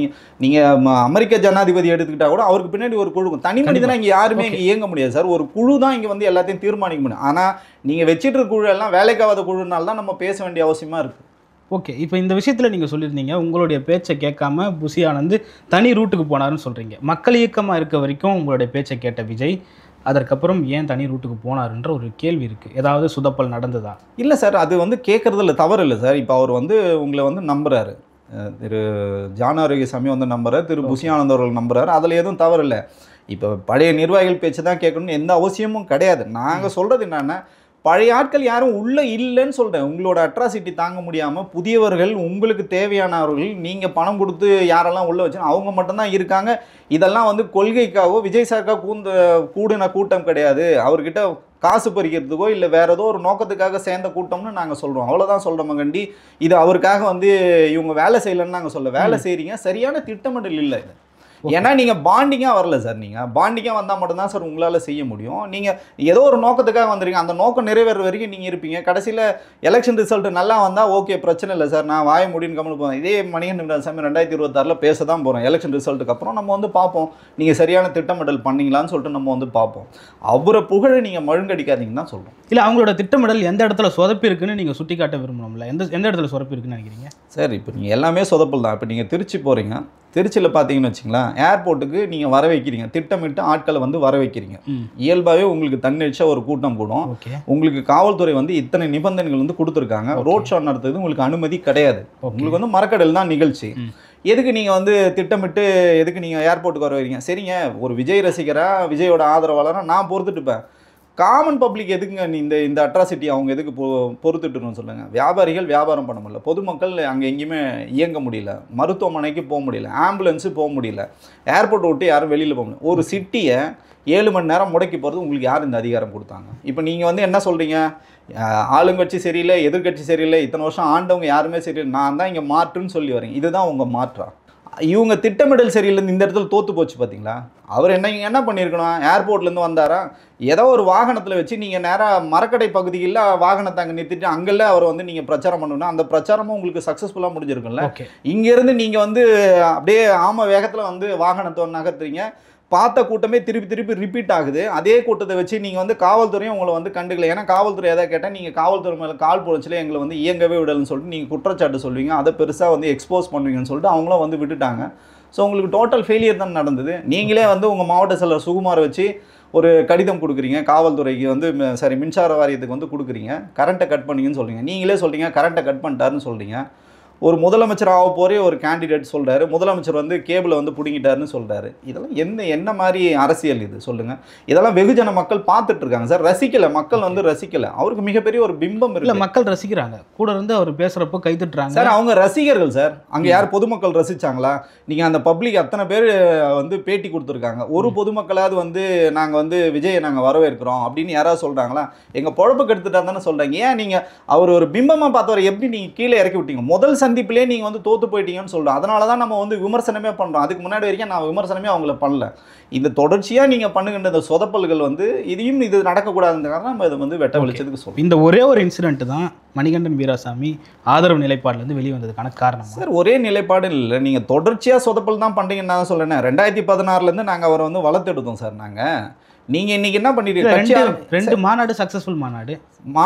நீங்கள் அமெரிக்க ஜனாதிபதி எடுத்துக்கிட்டால் கூட அவருக்கு பின்னாடி ஒரு குழு. தனி மனிதனாக இங்கே யாருமே இங்கே இயங்க முடியாது சார். ஒரு குழு தான் இங்கே வந்து எல்லாத்தையும் தீர்மானிக்க முடியும். ஆனால் நீங்கள் வச்சுட்டு இருக்க குழு எல்லாம் வேலைக்காவாத குழுனால தான் நம்ம பேச வேண்டிய அவசியமாக இருக்குது. ஓகே, இப்போ இந்த விஷயத்தில் நீங்கள் சொல்லியிருந்தீங்க, உங்களுடைய பேச்சை கேட்காம புசி ஆனந்த் தனி ரூட்டுக்கு போனாருன்னு சொல்கிறீங்க. மக்கள் இயக்கமாக இருக்க வரைக்கும் உங்களுடைய பேச்சை கேட்ட விஜய் அதற்கப்புறம் ஏன் தனி ரூட்டுக்கு போனாருன்ற ஒரு கேள்வி இருக்குது. ஏதாவது சுதப்பல் நடந்ததா? இல்லை சார், அது வந்து கேட்குறதுல தவறு இல்லை சார். இப்போ அவர் வந்து உங்களை வந்து நம்புகிறாரு, திரு ஜான் ஆரோக்கியசாமி வந்து நம்புகிறார், திரு புசி ஆனந்த் அவர்கள் நம்புகிறாரு. அதில் எதுவும் தவறு இல்லை. இப்போ பழைய நிர்வாகிகள் பேச்சு தான் கேட்கணும்னு எந்த அவசியமும் கிடையாது. நாங்கள் சொல்கிறது என்னென்னா, பழைய ஆட்கள் யாரும் உள்ளே இல்லைன்னு சொல்கிறேன். உங்களோட அட்ராசிட்டி தாங்க முடியாமல் புதியவர்கள், உங்களுக்கு தேவையானவர்கள், நீங்கள் பணம் கொடுத்து யாரெல்லாம் உள்ளே வச்சுன்னா அவங்க மட்டும்தான் இருக்காங்க. இதெல்லாம் வந்து கொள்கைக்காகவோ விஜய் சாருக்காக கூடின கூட்டம் கிடையாது. அவர்கிட்ட காசு பறிக்கிறதுக்கோ இல்லை வேறு ஏதோ ஒரு நோக்கத்துக்காக சேர்ந்த கூட்டம்னு நாங்கள் சொல்கிறோம். அவ்வளோதான் சொல்கிறோம் கண்டி. இது அவருக்காக வந்து இவங்க வேலை செய்யலைன்னு நாங்கள் சொல்ல. வேலை செய்கிறீங்க, சரியான திட்டமிடல் இல்லை இது. ஏன்னா நீங்கள் பாண்டிங்காக வரல சார். நீங்கள் பாண்டிங்காக வந்தால் மட்டும்தான் சார் உங்களால் செய்ய முடியும். நீங்கள் ஏதோ ஒரு நோக்கத்துக்காக வந்துருங்க, அந்த நோக்கம் நிறைவேற வரைக்கும் நீங்கள் இருப்பீங்க. கடைசியில் எலெக்ஷன் ரிசல்ட் நல்லா வந்தால் ஓகே, பிரச்சனை இல்லை சார், நான் வாய முடின்னு கம்மல் போவேன். இதே மணிகண்டன் சாமி 2026 பேச தான் போகிறோம். எலெக்ஷன் ரிசல்ட்டுக்கு அப்புறம் நம்ம வந்து பார்ப்போம், நீங்கள் சரியான திட்டமிடல் பண்ணீங்களான்னு சொல்லிட்டு நம்ம வந்து பார்ப்போம். அவரை புகழை நீங்கள் மழுங்கடிக்காதீங்கன்னு தான் சொல்கிறோம். இல்லை, அவங்களோட திட்டமிடல் எந்த இடத்துல சொதப்பி இருக்குன்னு நீங்கள் சுட்டி காட்ட விரும்பணும்ல? எந்த இடத்துல சொதப்பி இருக்குன்னு நினைக்கிறீங்க? சார், இப்போ நீங்கள் எல்லாமே சொதப்பல் தான். இப்போ நீங்கள் திருச்சி போகிறீங்க, திருச்சியில் பார்த்தீங்கன்னு வச்சுங்களேன், ஏர்போர்ட்டுக்கு நீங்கள் வர வைக்கிறீங்க, திட்டமிட்டு ஆட்களை வந்து வர வைக்கிறீங்க. இயல்பாகவே உங்களுக்கு தன்னெழுச்சியாக ஒரு கூட்டம் கூடும். உங்களுக்கு காவல்துறை வந்து இத்தனை நிபந்தனைகள் வந்து கொடுத்துருக்காங்க. ரோட் ஷோ நடத்துறது உங்களுக்கு அனுமதி கிடையாது. உங்களுக்கு வந்து மரக்கடல் தான் நிகழ்ச்சி. எதுக்கு நீங்கள் வந்து திட்டமிட்டு எதுக்கு நீங்கள் ஏர்போர்ட்டுக்கு வர வைக்கிறீங்க? சரிங்க, ஒரு விஜய் ரசிகராக, விஜயோட ஆதரவாளராக நான் பொறுத்துட்டுப்பேன். காமன் பப்ளிக் எதுக்குங்க இந்த அட்ராசிட்டி அவங்க எதுக்கு பொறுத்துட்டுன்னு சொல்லுங்கள். வியாபாரிகள் வியாபாரம் பண்ண முடியல, பொதுமக்கள் அங்கே எங்கேயுமே இயங்க முடியல, மருத்துவமனைக்கு போக முடியல, ஆம்புலன்ஸு போக முடியல, ஏர்போர்ட் விட்டு யாரும் வெளியில் போக முடியல. ஒரு சிட்டியை 7 மணி நேரம் முடக்கி போகிறது உங்களுக்கு யார் இந்த அதிகாரம் கொடுத்தாங்க? இப்போ நீங்கள் வந்து என்ன சொல்கிறீங்க, ஆளுங்கட்சி சரியில்லை, எதிர்கட்சி சரியில்லை, இத்தனை வருஷம் ஆண்டவங்க யாருமே சரியில்லை, நான் தான் இங்கே மாற்றுன்னு சொல்லி வரீங்க. இதுதான் உங்கள் மாற்றா? இவங்க திட்டமிடல் சரியில்லைன்னு இந்த இடத்துல தோற்று போச்சு பார்த்தீங்களா? அவர் என்ன பண்ணியிருக்கணும், ஏர்போர்ட்லேருந்து வந்தாரா, ஏதோ ஒரு வாகனத்தில் வச்சு நீங்கள் நேராக மரக்கடை பகுதியில் வாகனத்தை அங்கே நிறுத்திட்டு அங்கெல்லாம் அவரை வந்து நீங்கள் பிரச்சாரம் பண்ணணும்னா அந்த பிரச்சாரமும் உங்களுக்கு சக்ஸஸ்ஃபுல்லாக முடிஞ்சிருக்கும்ல. இங்கேருந்து நீங்கள் வந்து அப்படியே ஆம வேகத்தில் வந்து வாகனத்தை நகர்த்துறீங்க, பார்த்த கூட்டமே திருப்பி ரிப்பீட் ஆகுது. அதே கூட்டத்தை வச்சு நீங்கள் வந்து காவல்துறையும் உங்களை வந்து கண்டுக்கல. ஏன்னா காவல்துறை எதாவது கேட்டால் நீங்கள் காவல்துறை மேலே கால் போடச்சில எங்களை வந்து இயங்கவே விடலைன்னு சொல்லிட்டு நீங்கள் குற்றச்சாட்டு சொல்லுவீங்க, அதை பெருசாக வந்து எக்ஸ்போஸ் பண்ணுவீங்கன்னு சொல்லிட்டு அவங்களும் வந்து விட்டுட்டாங்க. ஸோ உங்களுக்கு டோட்டல் ஃபெயிலியர் தான் நடந்தது. நீங்களே வந்து உங்கள் மாவட்ட செயலர் சுகுமாரை வச்சு ஒரு கடிதம் கொடுக்குறீங்க, காவல்துறைக்கு வந்து மின்சார வாரியத்துக்கு வந்து கொடுக்குறீங்க, கரண்ட்டை கட் பண்ணிங்கன்னு சொல்கிறீங்க. நீங்களே சொல்கிறீங்க கரண்ட்டை கட் பண்ணிட்டாருன்னு சொல்கிறீங்க. ஒரு முதலமைச்சர் ஆக போகிறே ஒரு கேண்டிடேட் சொல்கிறாரு, முதலமைச்சர் வந்து கேபிளை வந்து பிடிங்கிட்டாருன்னு சொல்கிறாரு. இதெல்லாம் என்ன மாதிரி அரசியல் இது சொல்லுங்கள்? இதெல்லாம் வெகுஜன மக்கள் பார்த்துட்டு இருக்காங்க சார், ரசிக்கலை, மக்கள் வந்து ரசிக்கலை. அவருக்கு மிகப்பெரிய ஒரு பிம்பம் இல்லை, மக்கள் ரசிக்கிறாங்க, கூட இருந்து அவர் பேசுகிறப்போ கைத்துட்டுறாங்க சார். அவங்க ரசிகர்கள் சார், அங்கே யார் பொதுமக்கள் ரசித்தாங்களா? நீங்கள் அந்த பப்ளிக் அத்தனை பேர் வந்து பேட்டி கொடுத்துருக்காங்க. ஒரு பொதுமக்களாவது வந்து நாங்கள் வந்து விஜயை நாங்கள் வரவேற்கிறோம் அப்படின்னு யாராவது சொல்கிறாங்களா? எங்கள் பொழப்பு கெடுத்துட்டா தானே சொல்கிறாங்க. ஏன் நீங்கள் அவர் ஒரு பிம்பமாக பார்த்தவரை எப்படி நீங்கள் கீழே இறக்கி விட்டீங்க? முதல் சந்திப்பிலே நீங்கள் வந்து தோற்று போயிட்டீங்கன்னு சொல்கிறோம். அதனால தான் நம்ம வந்து விமர்சனமே பண்ணுறோம். அதுக்கு முன்னாடி வரைக்கும் நான் விமர்சனமே அவங்கள பண்ணல. இந்த தொடர்ச்சியாக நீங்கள் பண்ணுகின்ற இந்த சொதப்பல்கள் வந்து இதையும் இது நடக்கக்கூடாதுன்றதுனால நம்ம இதை வந்து வெட்ட வெளிச்சதுக்கு சொல்லுவோம். இந்த ஒரே ஒரு இன்சிடென்ட் தான் மணிகண்டன் வீராசாமி ஆதரவு நிலைப்பாடுலேருந்து வெளியே வந்ததுக்கான காரணம் சார். ஒரே நிலைப்பாடு இல்லை, நீங்கள் தொடர்ச்சியாக சொதப்பல் தான் பண்ணுறீங்கன்னு நான் சொல்லேன். 2016 நாங்கள் அவரை வந்து வளர்த்தெடுத்தோம் சார். நீங்கள் இன்றைக்கி என்ன பண்ணிடுறீங்க? 2 மாநாடு சக்ஸஸ்ஃபுல்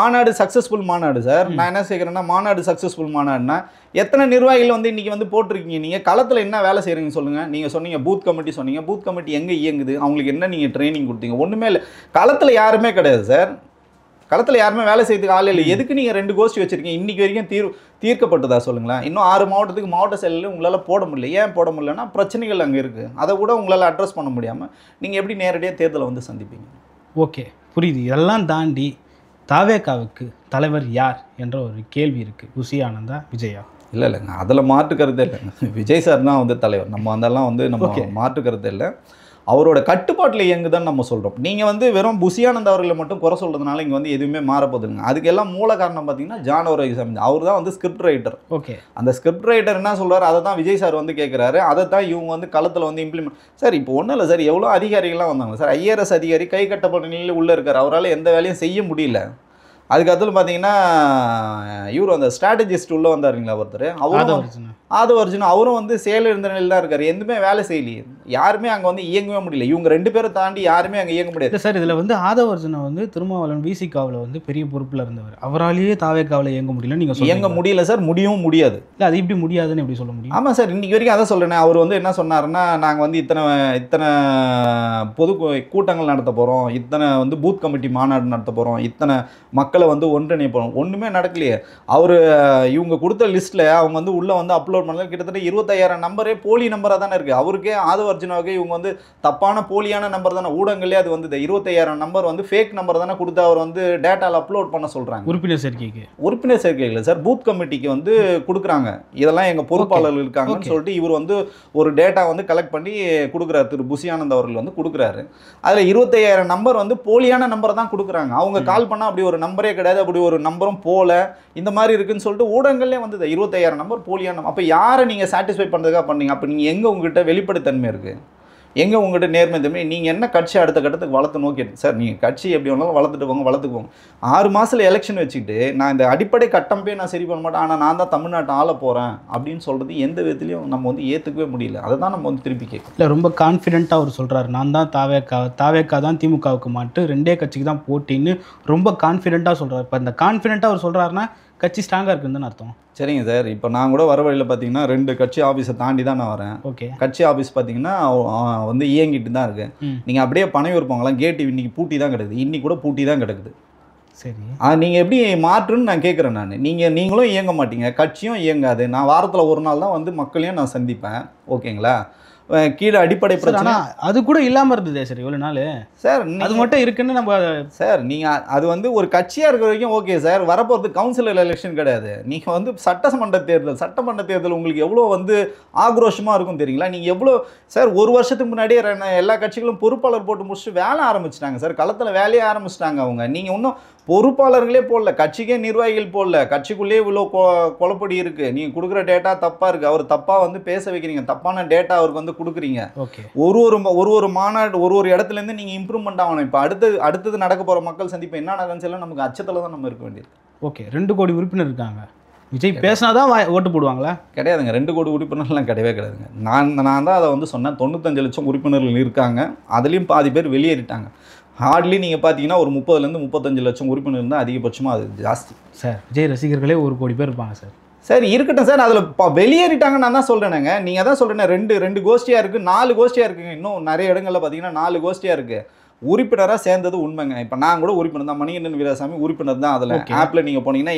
மாநாடு சார். நான் என்ன செய்கிறேன்னா, மாநாடு சக்ஸஸ்ஃபுல் மாநாடுனா எத்தனை நிர்வாகிகள் வந்து இன்றைக்கி வந்து போட்டிருக்கீங்க? நீங்கள் களத்தில் என்ன வேலை செய்கிறீங்க சொல்லுங்கள். நீங்கள் சொன்னீங்க பூத் கமிட்டி சொன்னீங்க, பூத் கமிட்டி எங்கே இயங்குது, அவங்களுக்கு என்ன நீங்கள் ட்ரைனிங் கொடுத்தீங்க? ஒன்றுமே இல்லை. களத்தில் யாருமே கிடையாது சார். களத்தில் யாருமே வேலை செய்யறதுக்கு ஆள் இல்லை. எதுக்கு நீங்கள் 2 கோஷ்டி வச்சுருக்கீங்க? இன்றைக்கி வரைக்கும் தீர்க்கப்பட்டதா சொல்லுங்களேன். இன்னும் 6 மாவட்டத்துக்கு மாவட்ட செயலில் உங்களால் போட முடியல. ஏன் போட முடியலன்னா பிரச்சனைகள் அங்கே இருக்குது. அதை கூட உங்களால் அட்ரஸ் பண்ண முடியாமல் நீங்கள் எப்படி நேரடியாக தேர்தலை வந்து சந்திப்பீங்க? ஓகே, புரியுது. இதெல்லாம் தாண்டி தாவேகாவுக்கு தலைவர் யார் என்ற ஒரு கேள்வி இருக்குது. புசி ஆனந்தா, விஜயா? இல்லைங்க, அதில் மாற்றுக்கிறதே இல்லைங்க. விஜய் சார் தான் வந்து தலைவர். நம்ம அதெல்லாம் வந்து நம்ம மாற்றுக்கிறதே இல்லை. அவரோட கட்டுப்பாட்டில் இயங்குதான்னு நம்ம சொல்கிறோம். நீங்கள் வந்து வெறும் புசியானந்த் அவர்களை மட்டும் குறை சொல்கிறதுனால இங்கே வந்து எதுவுமே மாறப்போதுங்க. அதுக்கெல்லாம் மூல காரணம் பார்த்தீங்கன்னா ஜானவரசாமி. அவர் தான் வந்து ஸ்கிரிப்ட் ரைட்டர். ஓகே, அந்த ஸ்கிரிப்ட் ரைட்டர் என்ன சொல்கிறார், அதை தான் விஜய் சார் வந்து கேட்குறாரு. அதை தான் இவங்க வந்து களத்தில் வந்து இம்ப்ளிமெண்ட். சார், இப்போ ஒன்றும் இல்லை சார், எவ்வளோ அதிகாரிகள்லாம் வந்தாங்க சார். IRS அதிகாரி கை கட்டப்பட்ட நிலையில் உள்ளே இருக்கார். அவரால் எந்த வேலையும் செய்ய முடியல. அதுக்கப்புறம் பார்த்தீங்கன்னா இவர் அந்த ஸ்ட்ராட்டஜிஸ்ட் உள்ளே வந்தாருங்களா ஒருத்தர், ஆதவர்ஜுன், அவரும் வந்து செயல் இருந்த நிலையில் தான் இருக்கார். எதுவுமே வேலை செய்யலையே. யாருமே அங்கே வந்து இயங்கவே முடியல. இவங்க 2 பேரை தாண்டி யாருமே அங்கே இயங்க முடியாது சார். இதில் வந்து ஆதவர்ஜுனை வந்து திருமாவளவன் விசிகாவில் வந்து பெரிய பொறுப்பில் இருந்தவர். அவராலேயே தாவேகாவில் இயங்க முடியல. நீங்கள் இயங்க முடியல சார், முடியவும் முடியாது. இல்லை, அது இப்படி முடியாதுன்னு எப்படி சொல்ல முடியும்? ஆமாம் சார், இன்றைக்கி வரைக்கும் அதான் சொல்கிறேன். அவர் வந்து என்ன சொன்னார்னா, நாங்கள் வந்து இத்தனை பொது கூட்டங்கள் நடத்த போகிறோம், இத்தனை வந்து பூத் கமிட்டி மாநாடு நடத்த போகிறோம், இத்தனை மக்களை வந்து ஒன்றிணைய போகிறோம். ஒன்றுமே நடக்கலையே. அவர் இவங்க கொடுத்த லிஸ்ட்டில் அவங்க வந்து உள்ளே வந்து அப்லோட் அப்லோட் பண்ணல கிட்டத்தட்ட 25,000 நம்பரே போலி நம்பராக தானே இருக்குது. அவருக்கே ஆதவ அர்ஜுனாவுக்கு இவங்க வந்து தப்பான போலியான நம்பர் தானே ஊடகங்களே அது வந்து 25,000 நம்பர் வந்து ஃபேக் நம்பர் தானே கொடுத்து அவர் வந்து டேட்டாவில் அப்லோட் பண்ண சொல்கிறாங்க. உறுப்பினர் சேர்க்கை இல்லை சார், பூத் கமிட்டிக்கு வந்து கொடுக்குறாங்க. இதெல்லாம் எங்கள் பொறுப்பாளர்கள் இருக்காங்கன்னு சொல்லிட்டு இவர் வந்து ஒரு டேட்டா வந்து கலெக்ட் பண்ணி கொடுக்குறாரு. திரு புசி ஆனந்த் அவர்கள் வந்து கொடுக்குறாரு. அதில் 25,000 நம்பர் வந்து போலியான நம்பரை தான் கொடுக்குறாங்க. அவங்க கால் பண்ணால் அப்படி ஒரு நம்பரே கிடையாது, அப்படி ஒரு நம்பரும் போல, இந்த மாதிரி இருக்குன்னு சொல்லிட்டு ஊடகங்களே வந்து 25,000 நம்பர் போலியான. அப்போ யாரை நீங்கள் சாட்டிஸ்ஃபை பண்ணுறதுக்காக பண்ணீங்க? அப்போ நீங்கள் எங்கே உங்ககிட்ட வெளிப்படைத்தன்மை இருக்குது, எங்கே உங்கள்கிட்ட நேர்மை தன்மை? நீங்கள் என்ன கட்சி அடுத்த கட்டத்துக்கு வளர்த்து நோக்கி சார்? நீங்கள் கட்சி எப்படி வேணாலும் வளர்த்துக்குவோங்க. 6 மாதத்தில் எலெக்ஷன் வச்சுக்கிட்டு நான் இந்த அடிப்படை கட்டமைப்பே நான் சரி பண்ண மாட்டேன், ஆனால் நான் தான் தமிழ்நாட்டை ஆள போகிறேன் அப்படின்னு சொல்கிறது எந்த விதத்துலையும் நம்ம வந்து ஏற்றுக்கவே முடியல. அதை தான் நம்ம வந்து திருப்பி கேட்கணும். இல்லை, ரொம்ப கான்ஃபிடென்ட்டாக அவர் சொல்கிறாரு, நான் தான் தாவேக்கா தான் திமுகவுக்கு மாட்டு 2 கட்சிக்கு தான் போட்டின்னு ரொம்ப கான்ஃபிடென்ட்டாக சொல்கிறார். இப்போ இந்த கான்ஃபிடென்ட்டாக அவர் சொல்கிறாருன்னா கட்சி ஸ்ட்ராங்காக இருக்குன்னு அர்த்தம். சரிங்க சார், இப்போ நான் கூட வர வழியில் பார்த்தீங்கன்னா 2 கட்சி ஆஃபீஸை தாண்டி தான் நான் வரேன். ஓகே, கட்சி ஆஃபீஸ் பார்த்தீங்கன்னா வந்து இயங்கிட்டு தான் இருக்கு. நீங்கள் அப்படியே பனையூர் போங்கலாம், கேட்டு இன்னைக்கு பூட்டி தான் கிடக்குது, இன்னைக்கு கூட பூட்டி தான் கிடக்குது. சரி, நீங்கள் எப்படி மாற்றுன்னு நான் கேட்குறேன். நீங்களும் இயங்க மாட்டீங்க, கட்சியும் இயங்காது. நான் வாரத்தில் ஒரு நாள் தான் வந்து மக்களையும் நான் சந்திப்பேன். ஓகேங்களா? கீழே அடிப்படை பிரச்சனை அது கூட இல்லாமல் இருந்தது சார் இவ்வளோ நாள். சார் அது மட்டும் இருக்குன்னு நம்ம சார் நீங்கள் அது வந்து ஒரு கட்சியாக இருக்கிற வரைக்கும் ஓகே சார். வரப்போகிறது கவுன்சிலர் எலெக்ஷன் கிடையாது. நீங்கள் வந்து சட்டமன்ற தேர்தல் உங்களுக்கு எவ்வளோ வந்து ஆக்ரோஷமாக இருக்கும் தெரியுங்களா? நீங்கள் எவ்வளோ சார் ஒரு வருஷத்துக்கு முன்னாடியே எல்லா கட்சிகளும் பொறுப்பாளர் போட்டு முடிச்சுட்டு வேலை ஆரம்பிச்சிட்டாங்க சார். களத்தில் வேலையே ஆரம்பிச்சிட்டாங்க அவங்க. நீங்கள் இன்னும் பொறுப்பாளர்களே போடல, கட்சிக்கே நிர்வாகிகள் போடல. கட்சிக்குள்ளேயே இவ்வளோ குழப்படி இருக்குது. நீங்கள் கொடுக்குற டேட்டா தப்பாக இருக்குது. அவர் தப்பாக வந்து பேச வைக்கிறீங்க, தப்பான டேட்டா அவருக்கு வந்து கொடுக்குறீங்க. ஓகே, ஒரு மாநாடு ஒரு இடத்துலேருந்து நீங்கள் இம்ப்ரூவ்மெண்ட் ஆகணும். இப்போ அடுத்தது நடக்க போகிற மக்கள் சந்திப்பு என்ன நடக்குன்னு சொல்லி நமக்கு அச்சத்தில் தான் நம்ம இருக்க வேண்டியது. ஓகே, 2 கோடி உறுப்பினர் இருக்காங்க. விஜய் பேசினாதான் ஓட்டு போடுவாங்களா? கிடையாதுங்க, 2 கோடி உறுப்பினர்லாம் கிடையாதுங்க. நான் தான் அதை வந்து சொன்னேன். 95 லட்சம் உறுப்பினர்கள் இருக்காங்க. அதுலேயும் பாதி பேர் வெளியேறிட்டாங்க. ஹார்ட்லி நீங்கள் பார்த்தீங்கன்னா ஒரு 30 to 35 லட்சம் உறுப்பினர் தான் அதிகபட்சமாக, அது ஜாஸ்தி சார். விஜய் ரசிகர்களே 1 கோடி பேர் இருப்பாங்க சார். சரி இருக்கட்டும் சார், அதில் வெளியேறிட்டாங்க. நான் தான் சொல்கிறேனுங்க, நீங்கள் தான் சொல்கிறேன். ரெண்டு கோஷ்டியாக இருக்குது, 4 கோஷ்டியாக இருக்குங்க. இன்னும் நிறைய இடங்களில் பார்த்தீங்கன்னா 4 கோஷ்டியாக இருக்குது. உறுப்பினராக சேர்ந்தது உண்மைங்க. இப்போ நான் கூட உறுப்பினர் தான், மணிகண்டன் வீராசாமி உறுப்பினர் தான். அதில் ஆப்பில் நீங்கள் போனீங்கன்னா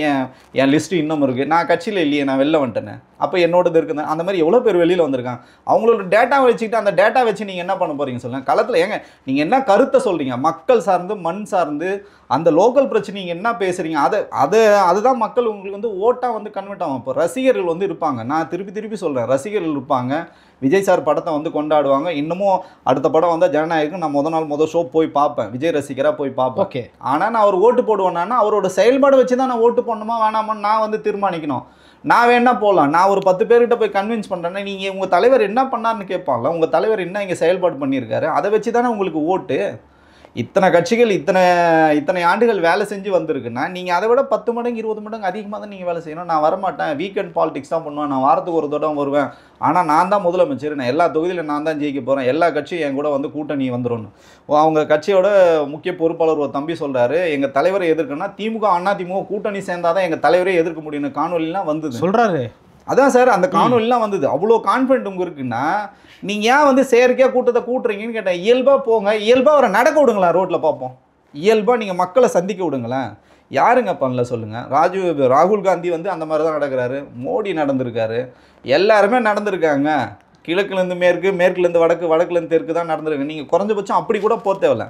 என் லிஸ்ட்டு இன்னும் இருக்குது. நான் கட்சியில் இல்லையே, நான் வெளில வந்துட்டேனே. அப்போ என்னோடது இருக்குது. அந்த மாதிரி எவ்வளோ பேர் வெளியில் வந்திருக்காங்க. அவங்களோட டேட்டாவை வச்சுக்கிட்டு அந்த டேட்டா வச்சு நீங்கள் என்ன பண்ண போகிறீங்க சொல்லுங்கள்? களத்தில் ஏங்க நீங்கள் என்ன கருத்தை சொல்கிறீங்க? மக்கள் சார்ந்து, மண் சார்ந்து, அந்த லோக்கல் பிரச்சனை நீங்கள் என்ன பேசுகிறீங்க? அதுதான் மக்கள் உங்களுக்கு வந்து ஓட்டாக வந்து கன்வெர்ட் ஆகும். இப்போ ரசிகர்கள் வந்து இருப்பாங்க. நான் திருப்பி சொல்கிறேன், ரசிகர்கள் இருப்பாங்க. விஜய் சார் படத்தை வந்து கொண்டாடுவாங்க. இன்னமும் அடுத்த படம் வந்தால் ஜனநாயகம் நான் முதல் ஷோ போய் பார்ப்பேன், விஜய் ரசிகராக போய் பார்ப்பேன். ஓகே, ஆனால் நான் அவர் ஓட்டு போடுவேன்னா அவரோட செயல்பாடு வச்சு தான் நான் ஓட்டு போடணுமா வேணாமான்னு நான் வந்து தீர்மானிக்கணும். நான் வேணா போகலாம், நான் ஒரு 10 பேர்கிட்ட போய் கன்வின்ஸ் பண்ணுறேன்னா நீங்கள் உங்கள் தலைவர் என்ன பண்ணார்னு கேட்பாங்கல்ல. உங்கள் தலைவர் என்ன இங்கே செயல்பாடு பண்ணியிருக்காரு, அதை வச்சு தானே உங்களுக்கு ஓட்டு. இத்தனை கட்சிகள் இத்தனை ஆண்டுகள் வேலை செஞ்சு வந்திருக்குன்னா நீங்கள் அதை விட 10 மடங்கு 20 மடங்கு அதிகமாக தான் நீங்கள் வேலை செய்யணும். நான் வரமாட்டேன், வீக்கெண்ட் பாலிடிக்ஸ் தான் பண்ணுவேன், நான் வாரத்துக்கு ஒரு தடவை வருவேன், ஆனால் நான் தான் முதலமைச்சர், நான் எல்லா தொகுதியிலும் நான் தான் ஜெயிக்க போகிறேன், எல்லா கட்சியும் என் கூட வந்து கூட்டணி வந்துடும். அவங்க கட்சியோட முக்கிய பொறுப்பாளர் ஒரு தம்பி சொல்கிறாரு, எங்கள் தலைவரை எதிர்க்கணும்னா திமுக அதிமுக கூட்டணி சேர்ந்தாதான் எங்கள் தலைவரே எதிர்க்க முடியும்னு காணொலிலாம் வந்தது சொல்கிறாரு. அதான் சார், அந்த காணொலிலாம் வந்தது. அவ்வளோ கான்ஃபிடென்ட் உங்களுக்கு இருக்குன்னா நீங்கள் ஏன் வந்து செயற்கையாக கூட்டத்தை கூட்டுறீங்கன்னு கேட்டேன். இயல்பாக போங்க, இயல்பாக அவரை நடக்க விடுங்களா, ரோட்டில் பார்ப்போம். இயல்பாக நீங்கள் மக்களை சந்திக்க விடுங்களேன். யாருங்க பண்ணல சொல்லுங்கள்? ராகுல் காந்தி வந்து அந்த மாதிரி தான் நடக்கிறாரு. மோடி நடந்திருக்காரு, எல்லாருமே நடந்திருக்காங்க. கிழக்குலேருந்து மேற்கு, மேற்குலேருந்து வடக்கு, வடக்குலேருந்து தெற்கு தான் நடந்திருக்கு. நீங்கள் குறைஞ்சபட்சம் அப்படி கூட போக தேவையில்ல.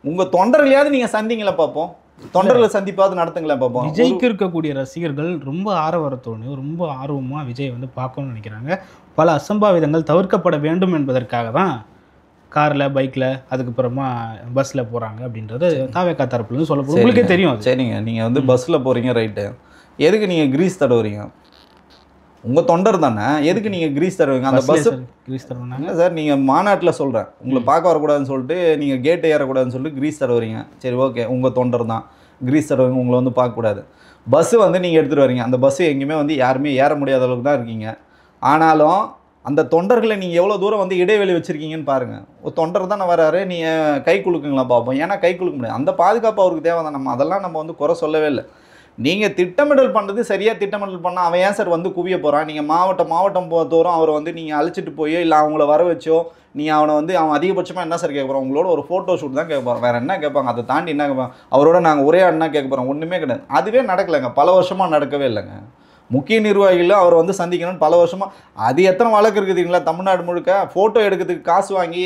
உங்கள் தொண்டர்களையாவது நீங்கள் சந்திங்களா பார்ப்போம், தொண்டர்களை சந்திப்பாவது நடத்துங்களேன் பார்ப்போம். விஜய்க்கு இருக்கக்கூடிய ரசிகர்கள் ரொம்ப ஆரவாரத்தோடு ரொம்ப ஆர்வமாக விஜய் வந்து பார்க்கணும்னு நினைக்கிறாங்க. பல அசம்பாவிதங்கள் தவிர்க்கப்பட வேண்டும் என்பதற்காக தான் காரில், பைக்கில், அதுக்கப்புறமா பஸ்ஸில் போகிறாங்க அப்படின்றது தாவேக்கா தரப்புலேருந்து சொல்லப்படும். உங்களுக்கே தெரியும். சரிங்க, நீங்கள் வந்து பஸ்ஸில் போகிறீங்க, ரைட்டு. எதுக்கு நீங்கள் கிரீஸ் தடவுறீங்க? உங்கள் தொண்டர் தானே, எதுக்கு நீங்கள் கிரீஸ் தருவீங்க? அந்த பஸ் கிரீஸ் தருவாங்க இல்லை சார், நீங்கள் மாநாட்டில் சொல்கிறேன், உங்களை பார்க்க வரக்கூடாதுன்னு சொல்லிட்டு நீங்கள் கேட்டு ஏறக்கூடாதுன்னு சொல்லிட்டு கிரீஸ் தடவுறீங்க. சரி ஓகே, உங்கள் தொண்டர் தான், கிரீஸ் தடவுங்க, உங்களை வந்து பார்க்கக்கூடாது. பஸ்ஸு வந்து நீங்கள் எடுத்துகிட்டு வரீங்க, அந்த பஸ்ஸு எங்கேயுமே வந்து யாருமே ஏற முடியாத அளவுக்கு தான் இருக்கீங்க. ஆனாலும் அந்த தொண்டர்களை நீங்கள் எவ்வளோ தூரம் வந்து இடைவெளி வச்சுருக்கீங்கன்னு பாருங்கள். ஒரு தொண்டர் தானே வராரு, நீங்கள் கை குலுக்குங்களா பார்ப்போம். ஏன்னா கை குலுக்க முடியாது, அந்த பாதுகாப்பு அவருக்கு தேவை தான். அதெல்லாம் நம்ம வந்து குறை சொல்லவே இல்லை. நீங்கள் திட்டமிடல் பண்ணுறது சரியாக திட்டமிடல் பண்ணால் அவன் ஏன் சார் வந்து குவிய போகிறான்? நீங்கள் மாவட்டம் தோறும் அவரை வந்து நீங்கள் அழைச்சிட்டு போய் இல்லை அவங்கள வர வச்சோ நீங்கள் அவன் அதிகபட்சமாக என்ன சார் கேட்க போகிறோம்? உங்களோட ஒரு ஃபோட்டோ ஷூட் தான் கேட்க போகிறோம், வேறு என்ன கேட்பாங்க? அதை தாண்டி என்ன கேட்பாங்க? அவரோட நாங்கள் உரையாடினா கேட்க போகிறோம், ஒன்றுமே கிடையாது. அதுவே நடக்கலைங்க, பல வருஷமாக நடக்கவே இல்லைங்க. முக்கிய நிர்வாகிகள் அவர் வந்து சந்திக்கணும்னு பல வருஷமாக அது எத்தனை வழக்கு இருக்குதுங்களா தமிழ்நாடு முழுக்க. ஃபோட்டோ எடுக்கிறதுக்கு காசு வாங்கி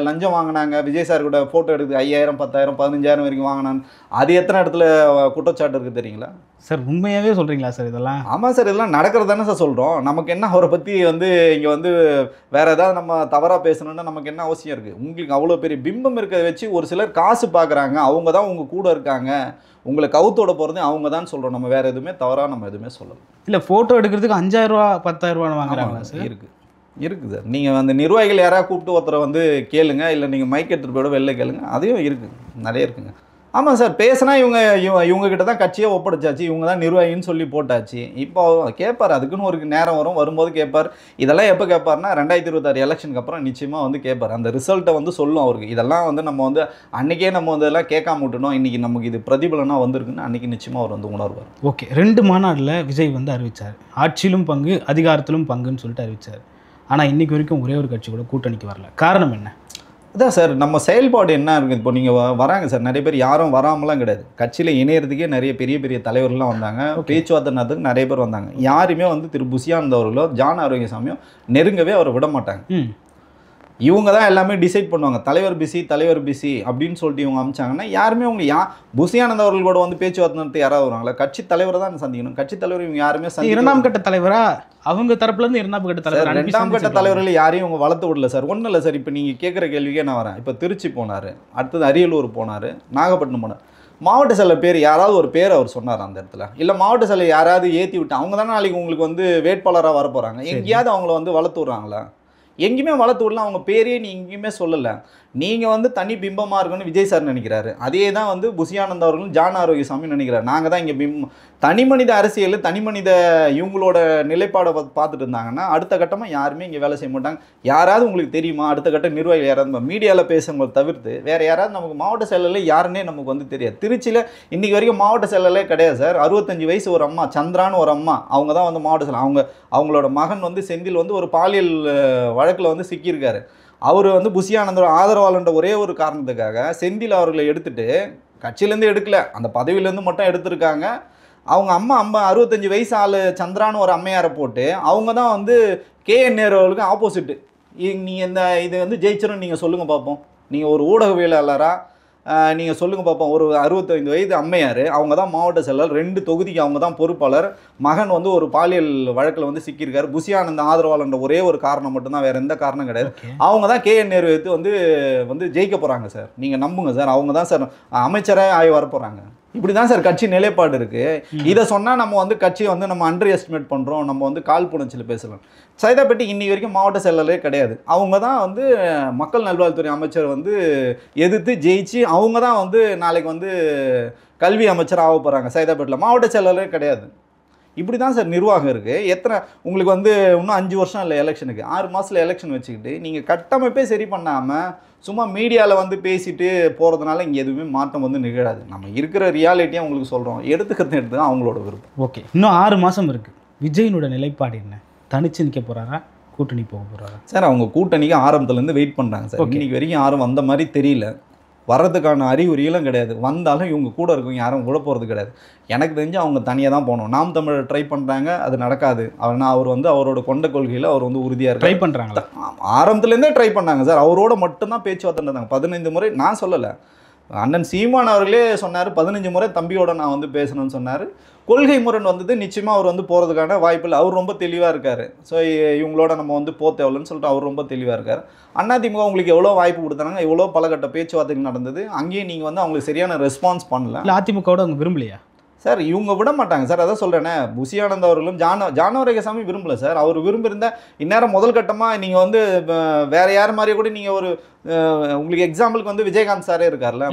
லஞ்சம் வாங்கினாங்க, விஜய் சார் கூட ஃபோட்டோ எடுக்குது 5000 10,000 15,000 வரைக்கும் வாங்கினான்னு அது எத்தனை இடத்துல குற்றச்சாட்டு இருக்குது தெரியுங்களா சார்? உண்மையாகவே சொல்கிறீங்களா சார் இதெல்லாம்? ஆமாம் சார், இதெல்லாம் நடக்கிறது தானே சார் சொல்கிறோம். நமக்கு என்ன அவரை பற்றி வந்து இங்கே வந்து வேறு ஏதாவது நம்ம தவறாக பேசணுன்னா நமக்கு என்ன அவசியம் இருக்குது? உங்களுக்கு அவ்வளோ பெரிய பிம்பம் இருக்கிறத வச்சு ஒரு சிலர் காசு பார்க்குறாங்க, அவங்க தான் உங்கள் கூட இருக்காங்க, உங்களை கவுத்தோட போகிறது அவங்க தான் சொல்கிறோம். நம்ம வேறு எதுவுமே தவறாக நம்ம எதுவுமே சொல்லலாம். இல்லை, ஃபோட்டோ எடுக்கிறதுக்கு 5000 ரூபா 10,000 ரூபா வாங்குறாங்களா சார்? இருக்குது சார். நீங்கள் அந்த நிர்வாகிகள் யாராவது கூப்பிட்டு ஒருத்தரை வந்து கேளுங்க, இல்லை நீங்கள் மைக் எடுத்துகிட்டு போய்ட வெளில கேளுங்க, அதையும் இருக்குது, நிறைய இருக்குங்க. ஆமாம் சார், பேசினா இவங்க கிட்ட தான் கட்சியை ஒப்படைச்சாச்சு, இவங்க தான் நிர்வாகின்னு சொல்லி போட்டாச்சு. இப்போ கேட்பார், அதுக்குன்னு ஒரு நேரம் வரும்போது கேட்பார். இதெல்லாம் எப்போ கேட்பார்னா 2026 எலெக்ஷனுக்கு அப்புறம் நிச்சயமாக வந்து கேட்பார். அந்த ரிசல்ட்டை வந்து சொல்லும் அவருக்கு. இதெல்லாம் வந்து நம்ம வந்து அன்றைக்கே நம்ம வந்து எல்லாம் கேட்காம விட்டுனோம், இன்றைக்கி நமக்கு இது பிரதிபலனாக வந்திருக்குன்னு அன்றைக்கி நிச்சயமாக அவர் வந்து உணர்வார். ஓகே, 2 மாநாட்டில் விஜய் வந்து அறிவித்தார், ஆட்சியிலும் பங்கு அதிகாரத்திலும் பங்குன்னு சொல்லிட்டு அறிவித்தார். ஆனால் இன்றைக்கி வரைக்கும் ஒரே ஒரு கட்சி கூட கூட்டணிக்கு வரல. காரணம் என்ன? அதான் சார், நம்ம செயல்பாடு என்ன இருக்குது. இப்போ நீங்கள் வராங்க சார், நிறைய பேர் யாரும் வராமலாம் கிடையாது. கட்சியில் இணையறதுக்கே நிறைய பெரிய பெரிய தலைவர்கள்லாம் வந்தாங்க, பேச்சுவார்த்தை நடத்துக்கு நிறைய பேர் வந்தாங்க. யாருமே வந்து திரு புசியானந்த் அவர்களோ ஜான் ஆரோக்கியசாமியோ நெருங்கவே அவரை விட மாட்டாங்க. இவங்க தான் எல்லாமே டிசைட் பண்ணுவாங்க. தலைவர் பிசி அப்படின்னு சொல்லிட்டு இவங்க அமிச்சாங்கன்னா யாருமே அவங்க புசியானந்த் அவர்கள் கூட வந்து பேச்சுவார்த்தை நடத்தி யாராவது வருவாங்களா? கட்சி தலைவரை தான் சந்திக்கணும். கட்சி தலைவர் இவங்க யாருமே இரண்டாம் கட்ட தலைவரா அவங்க தரப்புலேருந்து இரண்டாம் கட்ட தலைவர், ரெண்டாம் கட்ட தலைவர்கள் யாரையும் அவங்க வளர்த்து விடல சார். ஒன்றும் இல்லை சார், இப்போ நீங்கள் கேட்குற கேள்விக்கே நான் வரேன். இப்போ திருச்சி போனார், அடுத்தது அரியலூர் போனார், நாகப்பட்டினம் போனார். மாவட்ட செயலர் பேர் யாராவது ஒரு பேர் அவர் சொன்னார் அந்த இடத்துல? இல்லை மாவட்ட செயலர் யாராவது ஏற்றி விட்டு அவங்க தானே நாளைக்கு உங்களுக்கு வந்து வேட்பாளராக வர போகிறாங்க. எங்கேயாவது அவங்கள வந்து வளர்த்து விட்றாங்களா? எங்கேயுமே வளர்த்து விடலாம். அவங்க பேரையே நீ எங்கேயுமே சொல்லலை. நீங்கள் வந்து தனி பிம்பமாக இருக்குன்னு விஜய் சார் நினைக்கிறாரு. அதே தான் வந்து புசியானந்த் அவர்களும் ஜான் ஆரோக்கியசாமி நினைக்கிறார். நாங்கள் தான் இங்கே தனி மனித அரசியல், தனி மனித இவங்களோட நிலைப்பாடை பார்த்துட்டு இருந்தாங்கன்னா அடுத்த கட்டமாக யாருமே இங்கே வேலை செய்ய மாட்டாங்க. யாராவது உங்களுக்கு தெரியுமா? அடுத்த கட்ட நிர்வாகிகள் யாராவது மீடியாவில் பேசுகிறவங்களை தவிர்த்து வேறு யாராவது நமக்கு மாவட்ட செயலரில் யாருன்னே நமக்கு வந்து தெரியாது. திருச்சியில் இன்றைக்கி வரைக்கும் மாவட்ட செயலரே கிடையாது சார். 65 வயசு ஒரு அம்மா, சந்திரான்னு ஒரு அம்மா, அவங்க தான் வந்து மாவட்ட செயலர். அவங்களோட மகன் வந்து செந்தில் வந்து ஒரு பாலியல் வழக்கில் வந்து சிக்கியிருக்காரு. அவர் வந்து புசியானந்தோட ஆதரவாளன்ற ஒரே ஒரு காரணத்துக்காக செந்தில் அவர்களை எடுத்துகிட்டு கட்சியிலேருந்து எடுக்கல, அந்த பதவியிலேருந்து மட்டும் எடுத்திருக்காங்க. அவங்க அம்மா 65 வயசு ஆள் சந்திரான்னு ஒரு அம்மையாரை போட்டு அவங்க தான் வந்து KN நேரு அவர்களுக்கு ஆப்போசிட்டு. நீங்கள் இது வந்து ஜெயிச்சிடும் நீங்கள் சொல்லுங்கள் பார்ப்போம். நீங்கள் ஒரு ஊடகவியலாளராக நீங்கள் சொல்லுங்கள் பார்ப்போம். ஒரு 65 வயது அம்மையார், அவங்க தான் மாவட்ட செயலர், 2 தொகுதிக்கு அவங்க தான் பொறுப்பாளர். மகன் வந்து ஒரு பாலியல் வழக்கில் வந்து சிக்கியிருக்காரு. புசியானந்த ஆதரவாளன்ற ஒரே ஒரு காரணம் மட்டும்தான், வேறு எந்த காரணம் கிடையாது. அவங்க தான் KN நேரு வந்து ஜெயிக்க போகிறாங்க சார். நீங்கள் நம்புங்க சார், அவங்க தான் சார் அமைச்சராக ஆகி வர போகிறாங்க. இப்படி தான் சார் கட்சி நிலைப்பாடு இருக்குது. இதை சொன்னால் நம்ம வந்து கட்சியை வந்து நம்ம அண்டர் எஸ்டிமேட் பண்ணுறோம், நம்ம வந்து கால் புணர்ச்சியில் பேசலாம். சைதாப்பேட்டை இன்னைக்கு வரைக்கும் மாவட்ட செயலரே கிடையாது. அவங்க தான் வந்து மக்கள் நல்வாழ்வுத்துறை அமைச்சர் வந்து எதிர்த்து ஜெயிச்சு அவங்க தான் வந்து நாளைக்கு வந்து கல்வி அமைச்சர் ஆக போகிறாங்க. சைதாப்பேட்டில் மாவட்ட செயலரே கிடையாது. இப்படி தான் சார் நிர்வாகம் இருக்குது. உங்களுக்கு வந்து இன்னும் 5 வருஷம் இல்லை எலெக்ஷனுக்கு, 6 மாதத்தில் எலெக்ஷன் வச்சுக்கிட்டு நீங்கள் கட்டமைப்பே சரி பண்ணாமல் சும்மா மீடியாவில் வந்து பேசிட்டு போகிறதுனால இங்கே எதுவுமே மாற்றம் வந்து நிகழாது. நம்ம இருக்கிற ரியாலிட்டியாக உங்களுக்கு சொல்கிறோம், எடுத்துக்கிறது எடுத்து தான் அவங்களோட விருப்பம். ஓகே, இன்னும் 6 மாதம் இருக்குது. விஜயினோட நிலைப்பாடு என்ன? தனிச்சு நிற்க போகிறாரா, கூட்டணி போக போகிறாரா? சார் அவங்க கூட்டணிக்கு ஆரம்பத்துலேருந்து வெயிட் பண்ணுறாங்க சார். இன்னைக்கு வரைக்கும் யாரும் வந்த மாதிரி தெரியல. வர்றதுக்கான அறிகுறிகளும் கிடையாது. வந்தாலும் இவங்க கூட இருக்கவங்க யாரும் விட போகிறது கிடையாது. எனக்கு தெரிஞ்சு அவங்க தனியாக தான் போகணும். நாம் தமிழர் ட்ரை பண்ணுறாங்க, அது நடக்காது. அவர் வந்து அவரோட கொண்ட கொள்கையில் அவர் வந்து உறுதியாக இருக்கு. ட்ரை பண்ணுறாங்களா? ஆரம்பத்துலேருந்தே ட்ரை பண்ணாங்க சார். அவரோட மட்டும்தான் பேச்சுவார்த்தை நடந்தாங்க. 15 முறை நான் சொல்லலை, அண்ணன் சீமான் அவர்களே சொன்னார். 15 முறை தம்பியோட நான் வந்து பேசணும்னு சொன்னார். கொள்கை முரண் வந்தது, நிச்சயமாக அவர் வந்து போகிறதுக்கான வாய்ப்பு இல்லை. அவர் ரொம்ப தெளிவாக இருக்கார். ஸோ இவங்களோட நம்ம வந்து தேவையில்லைன்னு சொல்லிட்டு அவர் ரொம்ப தெளிவாக இருக்கார். அதிமுக உங்களுக்கு எவ்வளோ வாய்ப்பு கொடுத்தாங்க, எவ்வளோ பலகட்ட பேச்சுவார்த்தைகள் நடந்தது, அங்கேயும் நீங்கள் வந்து அவங்களுக்கு சரியான ரெஸ்பான்ஸ் பண்ணல. இல்லை அதிமுகவோட அவங்க விரும்பலையா சார்? இவங்க விட மாட்டாங்க சார். அதான் சொல்கிறேனே, புசியானந்த் அவர்களும் ஜான் ஆரோக்கியசாமி விரும்பலை சார். அவர் விரும்பியிருந்தால் இந்நேரம் முதல் கட்டமாக நீங்கள் வந்து வேறு யார் மாதிரியே கூட நீங்கள் ஒரு உங்களுக்கு எக்ஸாம்பிளுக்கு வந்து விஜயகாந்த் சாரே இருக்கார்ல,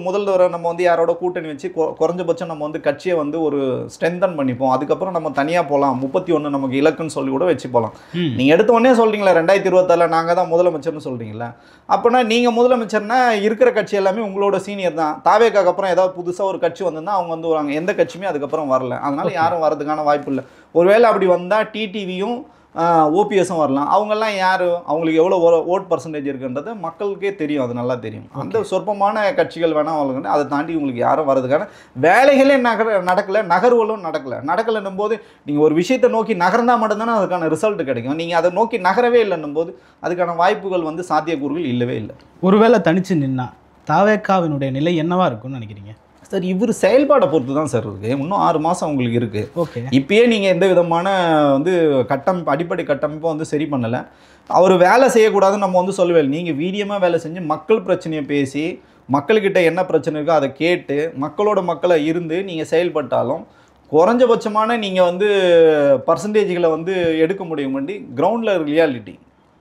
முதல் தடவை நம்ம வந்து யாரோட கூட்டணி வச்சு குறைஞ்சபட்சம் நம்ம வந்து கட்சியை வந்து ஒரு ஸ்ட்ரென்தன் பண்ணிப்போம். அதுக்கப்புறம் நம்ம தனியாக போகலாம், 31 நமக்கு இலக்குன்னு சொல்லி கூட வச்சு போகலாம். நீங்கள் எடுத்த உடனே சொல்கிறீங்களா 2026 நாங்கள் தான் முதலமைச்சர்னு சொல்கிறீங்களா? அப்போனா நீங்கள் முதலமைச்சர்னா இருக்கிற கட்சி எல்லாமே உங்களோட சீனியர் தான். தாவேக்காக்கு அப்புறம் ஏதாவது புதுசாக ஒரு கட்சி வந்திருந்தால் அவங்க வந்து வராங்க. எந்த கட்சியுமே அதுக்கப்புறம் வரல. அதனால் யாரும் வரதுக்கான வாய்ப்பு இல்லை. ஒருவேளை அப்படி வந்தால் டிடிவியும் ஓபிஎஸும் வரலாம். அவங்கெல்லாம் யார், அவங்களுக்கு எவ்வளோ ஓட் பர்சன்டேஜ் இருக்குன்றது மக்களுக்கே தெரியும், அது நல்லா தெரியும். அந்த சொற்பமான கட்சிகள் வேணால் அவங்களுக்கு, அதை தாண்டி உங்களுக்கு யாரும் வரதுக்கான வேலைகளே நடக்கலை, நகர்வுகளும் நடக்கலைன்னும் போது நீங்கள் ஒரு விஷயத்தை நோக்கி நகர்ந்தால் மட்டும்தானே அதுக்கான ரிசல்ட் கிடைக்கும். நீங்கள் அதை நோக்கி நகரவே இல்லைன்னும் போது அதுக்கான வாய்ப்புகள் வந்து சாத்தியக்கூறுகள் இல்லவே இல்லை. ஒருவேளை தனிச்சு நின்னா தாவேக்காவினுடைய நிலை என்னவா இருக்கும்னு நினைக்கிறீங்க? சார் இவர் செயல்பாடை பொறுத்து தான் சார் இருக்குது. இன்னும் 6 மாதம் உங்களுக்கு இருக்குது. ஓகே, இப்பயே நீங்கள் எந்த விதமான வந்து அடிப்படை கட்டமைப்பை வந்து சரி பண்ணலை. அவர் வேலை செய்யக்கூடாதுன்னு நம்ம வந்து சொல்லவே இல்லை. நீங்கள் வீரியமாக வேலை செஞ்சு மக்கள் பிரச்சனையை பேசி மக்கள்கிட்ட என்ன பிரச்சனை இருக்கோ அதை கேட்டு மக்களை இருந்து நீங்கள் செயல்பட்டாலும் குறைஞ்சபட்சமான நீங்கள் வந்து பர்சன்டேஜ்களை வந்து எடுக்க முடியும். வேண்டி கிரவுண்டில் ரியாலிட்டி,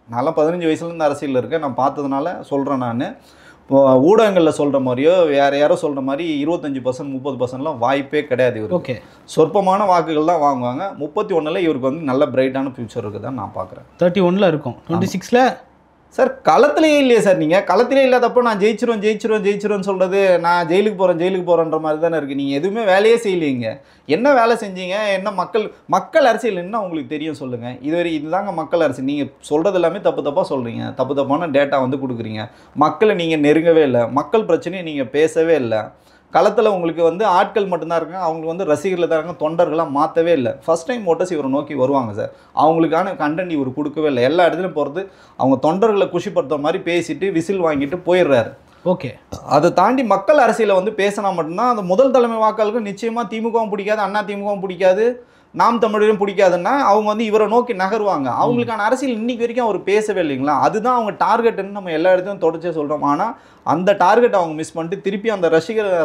நான்லாம் 15 வயசுலேருந்து அரசியலில் இருக்கேன், நான் பார்த்ததுனால சொல்கிறேன். நான் ஊடகங்களில் சொல்கிற மாதிரியோ வேறு யாரோ சொல்கிற மாதிரி 25% 30%லாம் வாய்ப்பே கிடையாது. இவர் ஓகே, சொற்பமான வாக்குகள் தான் வாங்குவாங்க. 31ல் இவருக்கு வந்து நல்ல பிரைட்டான ஃபியூச்சர் இருக்குது தான் நான் பார்க்குறேன். 31ல் இருக்கும். 26ல் சார் களத்திலேயே இல்லையே சார். நீங்கள் களத்திலே இல்லாதப்போ நான் ஜெயிச்சிருவேன்னு சொல்கிறது, நான் ஜெயிலுக்கு போகிறேன்ற மாதிரி தானே இருக்குது. நீங்கள் எதுவுமே வேலையே செய்யலைங்க. என்ன வேலை செஞ்சீங்க? என்ன மக்கள் அரசியல் என்ன உங்களுக்கு தெரியும் சொல்லுங்கள். இதுதாங்க மக்கள் அரசியல். நீங்கள் சொல்கிறது எல்லாமே தப்பாக சொல்கிறீங்க, தப்பான டேட்டா வந்து கொடுக்குறீங்க. மக்களை நீங்கள் நெருங்கவே இல்லை, மக்கள் பிரச்சனையை நீங்கள் பேசவே இல்லை. களத்தில் உங்களுக்கு வந்து ஆட்கள் மட்டும்தான் இருக்காங்க, அவங்களுக்கு வந்து ரசிகர்கள் தான் இருக்காங்க, தொண்டர்களாக மாற்றவே இல்லை. ஃபஸ்ட் டைம் ஓட்டர்ஸ் இவரை நோக்கி வருவாங்க சார். அவங்களுக்கான கண்டென்ட் இவர் கொடுக்கவே இல்லை. எல்லா இடத்துலையும் போகிறது அவங்க தொண்டர்களை குஷிப்படுத்துற மாதிரி பேசிட்டு விசில் வாங்கிட்டு போயிடுறாரு. ஓகே, அதை தாண்டி மக்கள் அரசியலை வந்து பேசினா மட்டும்தான் அந்த முதல் தலைமை வாக்காளருக்கு நிச்சயமாக திமுகவும் பிடிக்காது, அண்ணா திமுகவும் பிடிக்காது, நாம் தமிழரும் பிடிக்காதுன்னா அவங்க வந்து இவரை நோக்கி நகருவாங்க. அவங்களுக்கான அரசியல் இன்னைக்கு வரைக்கும் அவர் பேசவே இல்லைங்களா? அதுதான் அவங்க டார்கெட்டுன்னு நம்ம எல்லா இடத்தையும் தொடர்ச்சியாக சொல்கிறோம். ஆனால் அந்த டார்கெட் அவங்க மிஸ் பண்ணிட்டு திருப்பி அந்த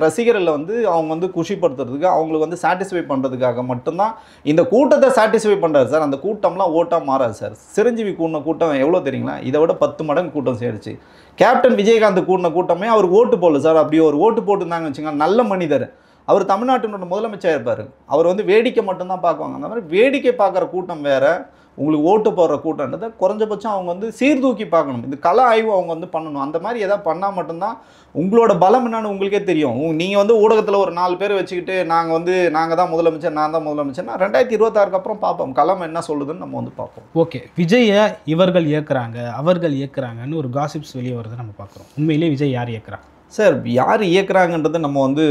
ரசிகர்களை வந்து அவங்க வந்து குஷிப்படுத்துறதுக்கு, அவங்களுக்கு வந்து சாட்டிஸ்ஃபை பண்ணுறதுக்காக மட்டும்தான் இந்த கூட்டத்தை சாட்டிஸ்ஃபை பண்ணுறாரு சார். அந்த கூட்டம்லாம் ஓட்டாக மாறாது சார். சிரஞ்சீவி கூட்டின கூட்டம் எவ்வளோ தெரியுங்களா? இதை விட 10 மடங்கு கூட்டம் சேர்ந்துச்சு. கேப்டன் விஜயகாந்த் கூட்டின கூட்டமே அவர் ஓட்டு போடல சார். அப்படி ஒரு ஓட்டு போட்டுருந்தாங்க வச்சுங்க, நல்ல மனிதர், அவர் தமிழ்நாட்டினோட முதலமைச்சர் இருப்பார். அவர் வந்து வேடிக்கை மட்டும்தான் பார்க்குவாங்க. அந்த மாதிரி வேடிக்கை பார்க்குற கூட்டம் வேறு, உங்களுக்கு ஓட்டு போடுற கூட்டம்ன்றதை குறைஞ்சபட்சம் அவங்க வந்து சீர்தூக்கி பார்க்கணும். இந்த கள ஆய்வு அவங்க வந்து பண்ணணும். அந்த மாதிரி எதாவது பண்ணால் மட்டும்தான் உங்களோட பலம் என்னன்னு உங்களுக்கே தெரியும். நீங்கள் வந்து ஊடகத்தில் ஒரு 4 பேர் வச்சுக்கிட்டு நாங்கள் தான் முதலமைச்சர், நான் தான் முதலமைச்சர்னா 2026க்கு அப்புறம் பார்ப்போம் களம் என்ன சொல்லுதுன்னு நம்ம வந்து பார்ப்போம். ஓகே, விஜயை இவர்கள் இயக்குறாங்க அவர்கள் இயக்குறாங்கன்னு ஒரு காசிப்ஸ் வெளியே வருது நம்ம பார்க்குறோம். உண்மையிலேயே விஜய் யார் இயக்குறாங்க சார்? யார் இயக்குறாங்கன்றதை நம்ம வந்து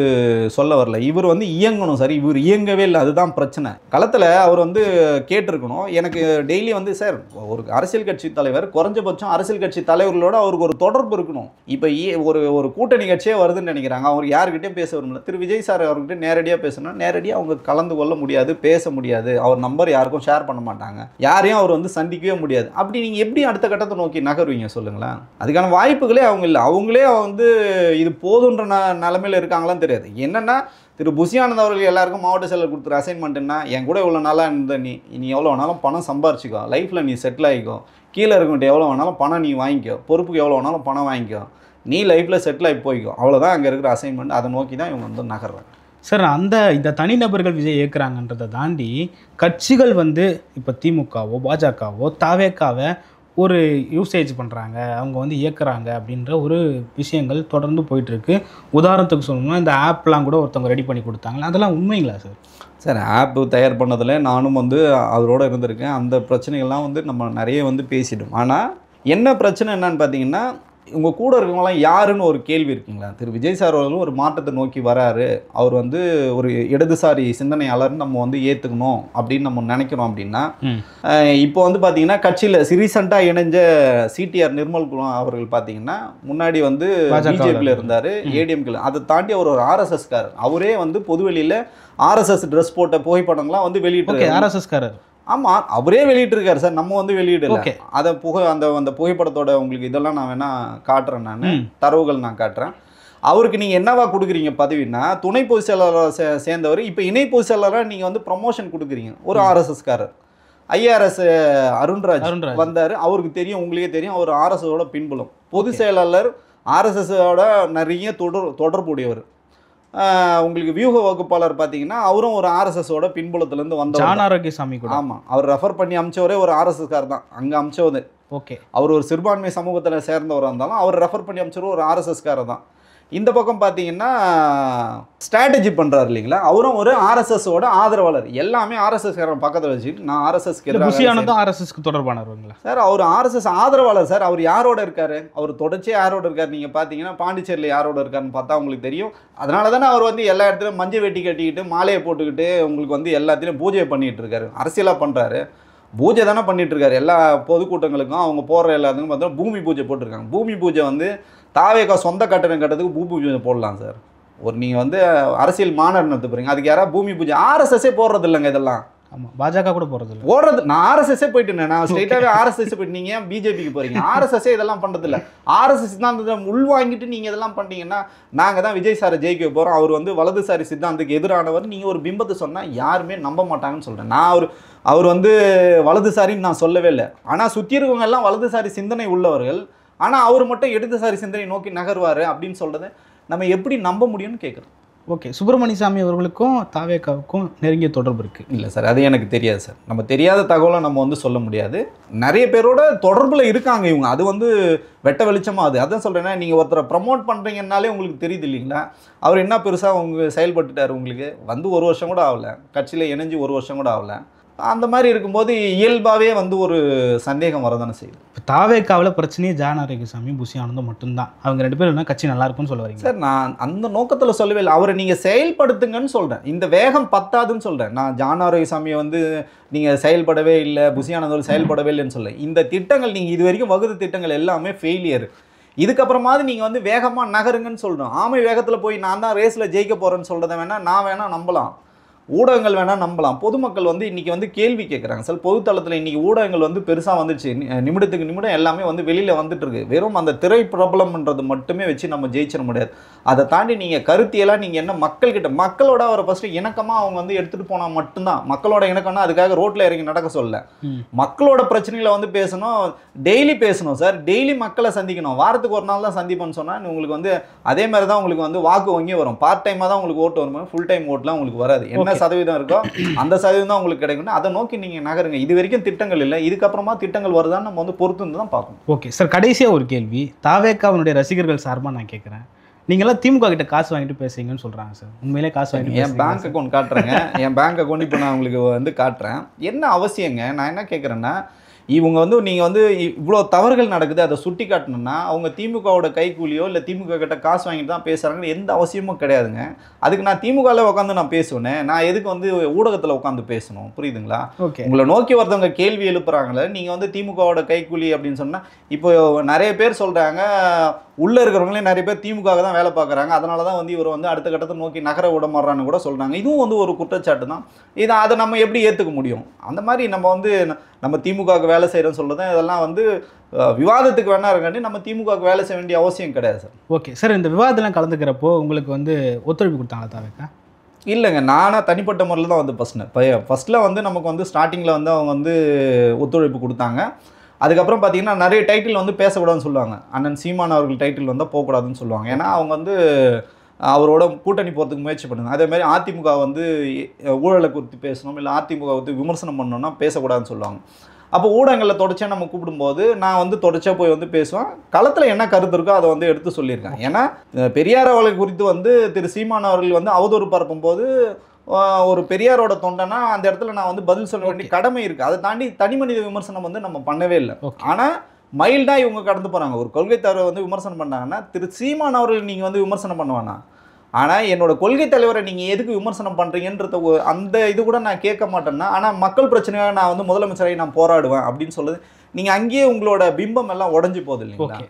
சொல்ல வரல. இவர் வந்து இயங்கணும் சார். இவர் இயங்கவே இல்லை, அதுதான் பிரச்சனை. களத்தில் அவர் வந்து கேட்டிருக்கணும். எனக்கு டெய்லி வந்து சார் ஒரு அரசியல் கட்சி தலைவர் குறைஞ்சபட்சம் அரசியல் கட்சி தலைவர்களோட அவருக்கு ஒரு தொடர்பு இருக்கணும். இப்போ ஒரு கூட்டணி கட்சியே வருதுன்னு நினைக்கிறாங்க, அவர் யாருக்கிட்டையும் பேச வரும்ல. திரு விஜய் சார் அவர்கிட்ட நேரடியாக பேசணும். நேரடியாக அவங்க கலந்து கொள்ள முடியாது, பேச முடியாது. அவர் நம்பர் யாருக்கும் ஷேர் பண்ண மாட்டாங்க, யாரையும் அவர் வந்து சந்திக்கவே முடியாது. அப்படி நீங்கள் எப்படி அடுத்த கட்டத்தை நோக்கி நகருவீங்க சொல்லுங்களேன்? அதுக்கான வாய்ப்புகளே அவங்க இல்லை. அவங்களே வந்து இது போதுன்ற நிலைமையில் இருக்காங்களான்னு தெரியாது. என்னன்னா திரு புசியானந்த் அவர்கள் எல்லாருக்கும் மாவட்ட செயலர் கொடுத்துரு அசைன்மெண்ட்டுன்னா, என் கூட இவ்வளோ நாளாக இருந்த நீ எவ்வளோ வேணாலும் பணம் சம்பாரிச்சிக்கோ, லைஃப்பில் நீ செட்டில் ஆகிக்கோ, கீழே இருக்கவன்ட்டு எவ்வளோ வேணாலும் பணம் நீ வாங்கிக்கோ, பொறுப்புக்கு எவ்வளோ வேணாலும் பணம் வாங்கிக்கோ, நீ லைஃப்பில் செட்டில் ஆகி போய்க்கோ, அவ்வளோதான் அங்கே இருக்கிற அசைன்மெண்ட். அதை நோக்கி தான் இவங்க வந்து நகர்றாங்க சார். இந்த தனிநபர்கள் விஜய் இயக்குறாங்கன்றதை தாண்டி கட்சிகள் வந்து இப்போ திமுகவோ பாஜகவோ தாவேக்காவை ஒரு யூசேஜ் பண்ணுறாங்க, அவங்க வந்து இயக்குறாங்க அப்படின்ற ஒரு விஷயங்கள் தொடர்ந்து போயிட்டுருக்கு. உதாரணத்துக்கு சொல்லணும்னா இந்த ஆப்லாம் கூட ஒருத்தவங்க ரெடி பண்ணி கொடுத்தாங்க, அதெல்லாம் உண்மைங்களா சார்? சார் ஆப்பு தயார் பண்ணதில் நானும் வந்து அவரோட இருந்திருக்கேன். அந்த பிரச்சனைகள்லாம் வந்து நம்ம நிறைய வந்து பேசிட்டோம். ஆனால் என்ன பிரச்சனை என்னன்னு பார்த்தீங்கன்னா, உங்கள் கூட இருக்கவங்களாம் யாருன்னு ஒரு கேள்வி இருக்குங்களா? திரு விஜய் சார் அவர்களும் ஒரு மாற்றத்தை நோக்கி வராரு, அவர் வந்து ஒரு இடதுசாரி சிந்தனையாளர்னு நம்ம வந்து ஏற்றுக்கணும் அப்படின்னு நம்ம நினைக்கிறோம். அப்படின்னா இப்போ வந்து பார்த்தீங்கன்னா கட்சியில் ரீசெண்டாக இணைஞ்ச சிடிஆர் நிர்மல்குமார் அவர்கள் பார்த்தீங்கன்னா முன்னாடி வந்து பிஜேபியில் இருந்தார், ஏடிஎம்கில். அதை தாண்டி அவர் ஒரு ஆர்எஸ்எஸ்காரர். அவரே வந்து பொதுவெளியில் ஆர்எஸ்எஸ் ட்ரெஸ் போட்ட புகைப்படங்கள்லாம் வந்து வெளியிட்டு ஆர்எஸ்எஸ்காரர். ஆமாம், அவரே வெளியிட்டிருக்காரு சார், நம்ம வந்து வெளியிடல. அதை அந்த புகைப்படத்தோட உங்களுக்கு இதெல்லாம் நான் வேணா காட்டுறேன், நான் தரவுகள் நான் காட்டுறேன். அவருக்கு நீங்கள் என்னவா கொடுக்குறீங்க பதவின்னா, துணை பொதுச் செயலாளராக சேர்ந்தவர் இப்போ இணை பொதுச் செயலாளராக நீங்கள் வந்து ப்ரமோஷன் கொடுக்குறீங்க. ஒரு ஆர்எஸ்எஸ்காரர் ஐஆர்எஸ் அருண்ராஜ் வந்தார், அவருக்கு தெரியும், உங்களுக்கே தெரியும், அவர் ஆர்எஸ்எஸோட பின்புலம். பொதுச் செயலாளர் ஆர்எஸ்எஸோட நிறைய தொடர்புடையவர். உங்களுக்கு வியூக வகுப்பாளர் பார்த்தீங்கன்னா அவரும் ஒரு ஆர்எஸ்எஸோட பின்புலத்துலேருந்து வந்த ஜான் ஆரோக்கியசாமி கூட. ஆமாம், அவர் ரெஃபர் பண்ணி அமிச்சவரே ஒரு ஆர்எஸ்எஸ்கார் தான். அங்கே அமிச்சவது ஓகே, அவர் ஒரு சிறுபான்மை சமூகத்தில் சேர்ந்தவராக இருந்தாலும் அவர் ரெஃபர் பண்ணி அமிச்சவர் ஒரு ஆர்எஸ்எஸ்காரர் தான். இந்த பக்கம் பார்த்தீங்கன்னா ஸ்ட்ராட்டஜி பண்ணுறாரு இல்லைங்களா, அவரும் ஒரு ஆர்எஸ்எஸோட ஆதரவாளர். எல்லாமே ஆர்எஸ்எஸ் பக்கத்தில் வச்சுட்டு நான் ஆர்எஸ்எஸ்க்கு புஷி ஆனந்தும் ஆர்எஸ்எஸ்க்கு தொடர்பானவங்களா சார்? அவர் ஆர்எஸ்எஸ் ஆதரவாளர் சார். அவர் யாரோட இருக்காரு? அவர் தொடர்ச்சியாக யாரோட இருக்காரு? நீங்கள் பார்த்தீங்கன்னா பாண்டிச்சேரியில் யாரோட இருக்காருன்னு பார்த்தா உங்களுக்கு தெரியும். அதனால தானே அவர் வந்து எல்லா இடத்துலையும் மஞ்சள் வெட்டி கட்டிக்கிட்டு மாலையை போட்டுக்கிட்டு உங்களுக்கு வந்து எல்லாத்துலேயும் பூஜை பண்ணிகிட்டு இருக்காரு, அரசியலாக பண்ணுறாரு. பூஜை தானே பண்ணிட்டு இருக்காரு. எல்லா பொதுக்கூட்டங்களுக்கும் அவங்க போடுற எல்லாத்துக்கும் பார்த்தா பூமி பூஜை போட்டிருக்காங்க. பூமி பூஜை வந்து தாவேக்கா சொந்த கட்டணம் கட்டுறதுக்கு பூமி பூஜை போடலாம் சார். ஒரு நீங்கள் வந்து அரசியல் மாநாடு நடத்த போகிறீங்க, அதுக்கு யாராவது பூமி பூஜை ஆர்எஸ்எஸ்ஸே போடுறது இல்லைங்க இதெல்லாம். ஆமாம், பாஜக கூட போகிறது இல்லை. போடுறது நான் ஆர்எஸ்எஸ்ஸே போயிட்டேன், நான் ஸ்ட்ரெயிட்டாகவே ஆர்எஸ்எஸ் போயிட்டு நீங்கள் ஏன் பிஜேபிக்கு போகிறீங்க? ஆர்எஸ்எஸ்ஸே இதெல்லாம் பண்ணுறது இல்லை. ஆர்எஸ்எஸ் சித்தாந்தத்தை உள்வாங்கிட்டு நீங்கள் இதெல்லாம் பண்ணிட்டீங்கன்னா நாங்கள் தான் விஜய் சாரை ஜெயிக்க போகிறோம், அவர் வந்து வலதுசாரி சித்தாந்தத்துக்கு எதிரானவர், நீங்கள் ஒரு பிம்பத்தை சொன்னால் யாருமே நம்ப மாட்டாங்கன்னு சொல்கிறேன். நான் அவர் வந்து வலதுசாரின்னு நான் சொல்லவே இல்லை. ஆனால் சுற்றி இருக்கவங்க எல்லாம் வலதுசாரி சிந்தனை உள்ளவர்கள், ஆனால் அவர் மட்டும் இடதுசாரி சிந்தனை நோக்கி நகர்வார் அப்படின்னு சொல்கிறத நம்ம எப்படி நம்ப முடியும்னு கேட்குறோம். ஓகே, சுப்பிரமணிய சாமி அவர்களுக்கும் தாவேக்காவுக்கும் நெருங்கிய தொடர்பு இருக்குது? இல்லை சார், அது எனக்கு தெரியாது சார். நம்ம தெரியாத தகவலை நம்ம வந்து சொல்ல முடியாது. நிறைய பேரோட தொடர்பில் இருக்காங்க இவங்க, அது வந்து வெட்ட வெளிச்சமாக. அதான் சொல்கிறேன்னா, நீங்கள் ஒருத்தரை ப்ரமோட் பண்ணுறீங்கன்னாலே உங்களுக்கு தெரியுது இல்லைங்களா, அவர் என்ன பெருசாக அவங்க செயல்பட்டுட்டார். உங்களுக்கு வந்து 1 வருஷம் கூட ஆகலை, கட்சியில் இணைஞ்சு 1 வருஷம் கூட ஆகலை. அந்த மாதிரி இருக்கும்போது இயல்பாகவே வந்து ஒரு சந்தேகம் வரதானே செய்யுது. இப்போ தாவேக்காவில் பிரச்சனையே ஜானாரேகசாமி புஷி ஆனந்தும் மட்டும்தான். அவங்க 2 பேரும் கட்சி நல்லா இருக்கும்னு சொல்ல வரீங்க சார்? நான் அந்த நோக்கத்தில் சொல்லவே இல்லை. அவரை நீங்கள் செயல்படுத்துங்கன்னு சொல்கிறேன். இந்த வேகம் பத்தாதுன்னு சொல்கிறேன். நான் ஜானாரேகசாமியை வந்து நீங்கள் செயல்படவே இல்லை, புஷி ஆனந்தோடு செயல்படவே இல்லைன்னு சொல்ல. இந்த திட்டங்கள் நீங்கள் இது வரைக்கும் வகுத்த திட்டங்கள் எல்லாமே ஃபெயிலியர். இதுக்கப்புறமாவது நீங்கள் வந்து வேகமாக நகருங்கன்னு சொல்கிறோம். ஆமை வேகத்தில் போய் நான் தான் ரேஸில் ஜெயிக்க போகிறேன்னு சொல்கிறத வேணால் நான் வேணால் நம்பலாம், ஊடகங்கள் வேணால் நம்பலாம். பொதுமக்கள் வந்து இன்றைக்கி வந்து கேள்வி கேட்குறாங்க சார். பொதுத்தளத்தில் இன்றைக்கி ஊடகங்கள் வந்து பெருசாக வந்துடுச்சு. நிமிடத்துக்கு நிமிடம் எல்லாமே வந்து வெளியில் வந்துட்டுருக்கு. வெறும் அந்த திரை பிரபலம்ன்றது மட்டுமே வச்சு நம்ம ஜெயிச்சிட முடியாது. அதை தாண்டி நீங்கள் கருத்தியெல்லாம் நீங்கள் என்ன மக்கள்கிட்ட, மக்களோட அவரை ஃபஸ்ட்டு இணக்கமாக அவங்க வந்து எடுத்துகிட்டு போனால் மட்டும்தான். மக்களோட இணக்கம்னா அதுக்காக ரோட்டில் இறங்கி நடக்க சொல்ல, மக்களோட பிரச்சனைகளை வந்து பேசணும், டெய்லி பேசணும் சார். டெய்லி மக்களை சந்திக்கணும். வாரத்துக்கு ஒரு நாள் தான் சந்திப்பேன்னு சொன்னால் உங்களுக்கு வந்து அதே மாதிரி தான் உங்களுக்கு வந்து வாக்கு வங்கி வரும். பார்ட் டைமாக தான் உங்களுக்கு ஓட்டு வரும், ஃபுல் டைம் ஓட்டுலாம் உங்களுக்கு வராது. என்ன சதவீதம் இருக்கோ அந்த சதவீதம் தான் உங்களுக்கு கிடைக்கும். அதை நோக்கி நீங்கள் நகருங்க. இது வரைக்கும் திட்டங்கள் இல்லை, இதுக்கப்புறமா திட்டங்கள் வருதான்னு நம்ம வந்து பொறுத்து வந்து தான் பார்க்கணும். ஓகே சார், கடைசியாக ஒரு கேள்வி தாவேக்காவினுடைய ரசிகர்கள் சார்பாக நான் கேட்குறேன். நீங்களாம் திமுக கிட்ட காசு வாங்கிட்டு பேசுங்கன்னு சொல்கிறாங்க சார். உண்மையிலே காசு வாங்கிட்டு என் பேங்க் அக்கௌண்ட் காட்டுறேங்க. என் பேங்க் அக்கௌண்ட் இப்போ நான் உங்களுக்கு வந்து காட்டுறேன். என்ன அவசியங்க? நான் என்ன கேட்குறேன்னா, இவங்க வந்து நீங்கள் வந்து இவ்வளோ தவறுகள் நடக்குது, அதை சுட்டி காட்டணும்னா அவங்க திமுகவோட கைக்கூலியோ இல்லை திமுக கிட்ட காசு வாங்கிட்டு தான் பேசுகிறாங்கன்னு எந்த அவசியமும் கிடையாதுங்க. அதுக்கு நான் திமுகவில் உட்காந்து நான் பேசுவேன். நான் எதுக்கு வந்து ஊடகத்தில் உட்காந்து பேசணும்? புரியுதுங்களா? ஓகே, உங்களை நோக்கி ஒருத்தவங்க கேள்வி எழுப்புறாங்களே, நீங்கள் வந்து திமுகவோட கைக்கூலி அப்படின்னு சொன்னால், இப்போ நிறைய பேர் சொல்கிறாங்க, உள்ளே இருக்கிறவங்களே நிறைய பேர் திமுக தான் வேலை பார்க்குறாங்க, அதனால தான் வந்து இவர் வந்து அடுத்த கட்டத்தை நோக்கி நகர விட மாறான்னு கூட சொல்கிறாங்க. இதுவும் வந்து ஒரு குற்றச்சாட்டு தான். அதை நம்ம எப்படி ஏற்றுக்க முடியும்? அந்த மாதிரி நம்ம வந்து நம்ம திமுகவுக்கு வேலை செய்கிறோன்னு சொல்கிறது இதெல்லாம் வந்து விவாதத்துக்கு வேணா இருக்காண்டி நம்ம திமுகவுக்கு வேலை செய்ய வேண்டிய அவசியம் கிடையாது சார். ஓகே சார், இந்த விவாதம்லாம் கலந்துக்கிறப்போ உங்களுக்கு வந்து ஒத்துழைப்பு கொடுத்தாங்களா தாவேக்கா? இல்லைங்க, நானாக தனிப்பட்ட முறையில் தான் வந்து ஃபஸ்ட்டில் வந்து நமக்கு வந்து ஸ்டார்டிங்கில் வந்து அவங்க வந்து ஒத்துழைப்பு கொடுத்தாங்க. அதுக்கப்புறம் பார்த்தீங்கன்னா நிறைய டைட்டில் வந்து பேசக்கூடாதுன்னு சொல்லுவாங்க. அண்ணன் சீமான் அவர்கள் டைட்டில் வந்தால் போகக்கூடாதுன்னு சொல்லுவாங்க. ஏன்னா அவங்க வந்து அவரோட கூட்டணி போகிறதுக்கு முயற்சி பண்ணுங்க. அதேமாதிரி அதிமுக வந்து ஊழலை குறித்து பேசணும், இல்லை அதிமுக வந்து விமர்சனம் பண்ணணும்னா பேசக்கூடாதுன்னு சொல்லுவாங்க. அப்போ ஊடகங்களில் தொடர்ச்சியாக நம்ம கூப்பிடும்போது நான் வந்து தொடர்ச்சியாக போய் வந்து பேசுவேன். களத்தில் என்ன கருத்து இருக்கோ அதை வந்து எடுத்து சொல்லியிருக்கேன். ஏன்னா பெரியார் அவர்கள் குறித்து வந்து திரு சீமான் அவர்கள் வந்து அவதூறு பரப்பும்போது ஒரு பெரியாரோட தொண்டனா அந்த இடத்துல நான் வந்து பதில் சொல்ல வேண்டிய கடமை இருக்குது. அதை தாண்டி தனி மனித விமர்சனம் வந்து நம்ம பண்ணவே இல்லை. ஆனால் மைல்டாக இவங்க கடந்து போகிறாங்க. ஒரு கொள்கை தலைவரை வந்து விமர்சனம் பண்ணாங்கன்னா திரு சீமான் அவர்கள் நீங்கள் வந்து விமர்சனம் பண்ணுவானா, ஆனால் என்னோட கொள்கை தலைவரை நீங்கள் எதுக்கு விமர்சனம் பண்ணுறீங்கன்றத அந்த இது கூட நான் கேட்க மாட்டேன்னா, ஆனால் மக்கள் பிரச்சனையாக நான் வந்து முதலமைச்சரை நான் போராடுவேன் அப்படின்னு சொல்லுது. நீங்கள் அங்கேயே உங்களோட பிம்பம் எல்லாம் உடஞ்சி போகுது இல்லைங்களா?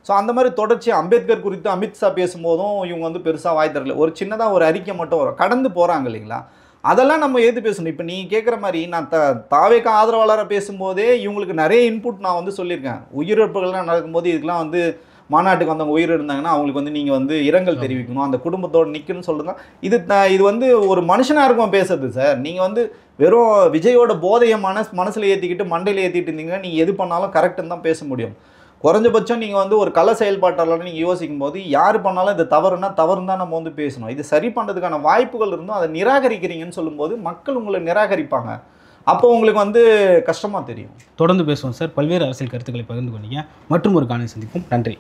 ஸோ அந்த மாதிரி தொடர்ச்சி அம்பேத்கர் குறித்து அமித்ஷா பேசும்போதும் இவங்க வந்து பெருசாக வாய் தரல. ஒரு சின்னதாக ஒரு அறிக்கை மட்டும் வரும், கடந்து போகிறாங்க இல்லைங்களா? அதெல்லாம் நம்ம எது பேசணும். இப்போ நீங்கள் கேட்குற மாதிரி நான் தாவேக்கா ஆதரவாளராக பேசும்போதே இவங்களுக்கு நிறைய இன்புட் நான் வந்து சொல்லியிருக்கேன். உயிரிழப்புகள்லாம் நடக்கும்போது இதுக்கெலாம் வந்து மாநாட்டுக்கு வந்தவங்க உயிர் இருந்தாங்கன்னா அவங்களுக்கு வந்து நீங்கள் வந்து இரங்கல் தெரிவிக்கணும், அந்த குடும்பத்தோடு நிற்கணும்னு சொல்லுங்க. இது வந்து ஒரு மனுஷனாக இருக்கும் பேசுறது சார். நீங்கள் வந்து வெறும் விஜயோட போதையை மனசில் ஏற்றிக்கிட்டு மண்டையில் ஏற்றிட்டு இருந்தீங்கன்னா நீங்கள் எது பண்ணாலும் கரெக்டுன்னு தான் பேச முடியும். குறைஞ்சபட்சம் நீங்கள் வந்து ஒரு கல செயல்பாட்டாளர்னு நீங்கள் யோசிக்கும் போது யார் பண்ணாலும் இது தவறுனா தவறுன்னு தான் நம்ம வந்து பேசணும். இது சரி பண்ணுறதுக்கான வாய்ப்புகள் இருந்தும் அதை நிராகரிக்கிறீங்கன்னு சொல்லும்போது மக்கள் உங்களை நிராகரிப்பாங்க. அப்போ உங்களுக்கு வந்து கஷ்டமாக தெரியும். தொடர்ந்து பேசுவோம் சார். பல்வேறு அரசியல் கருத்துக்களை பகிர்ந்து கொண்டீங்க. மற்றும் ஒரு காணொளி சந்திப்போம். நன்றி.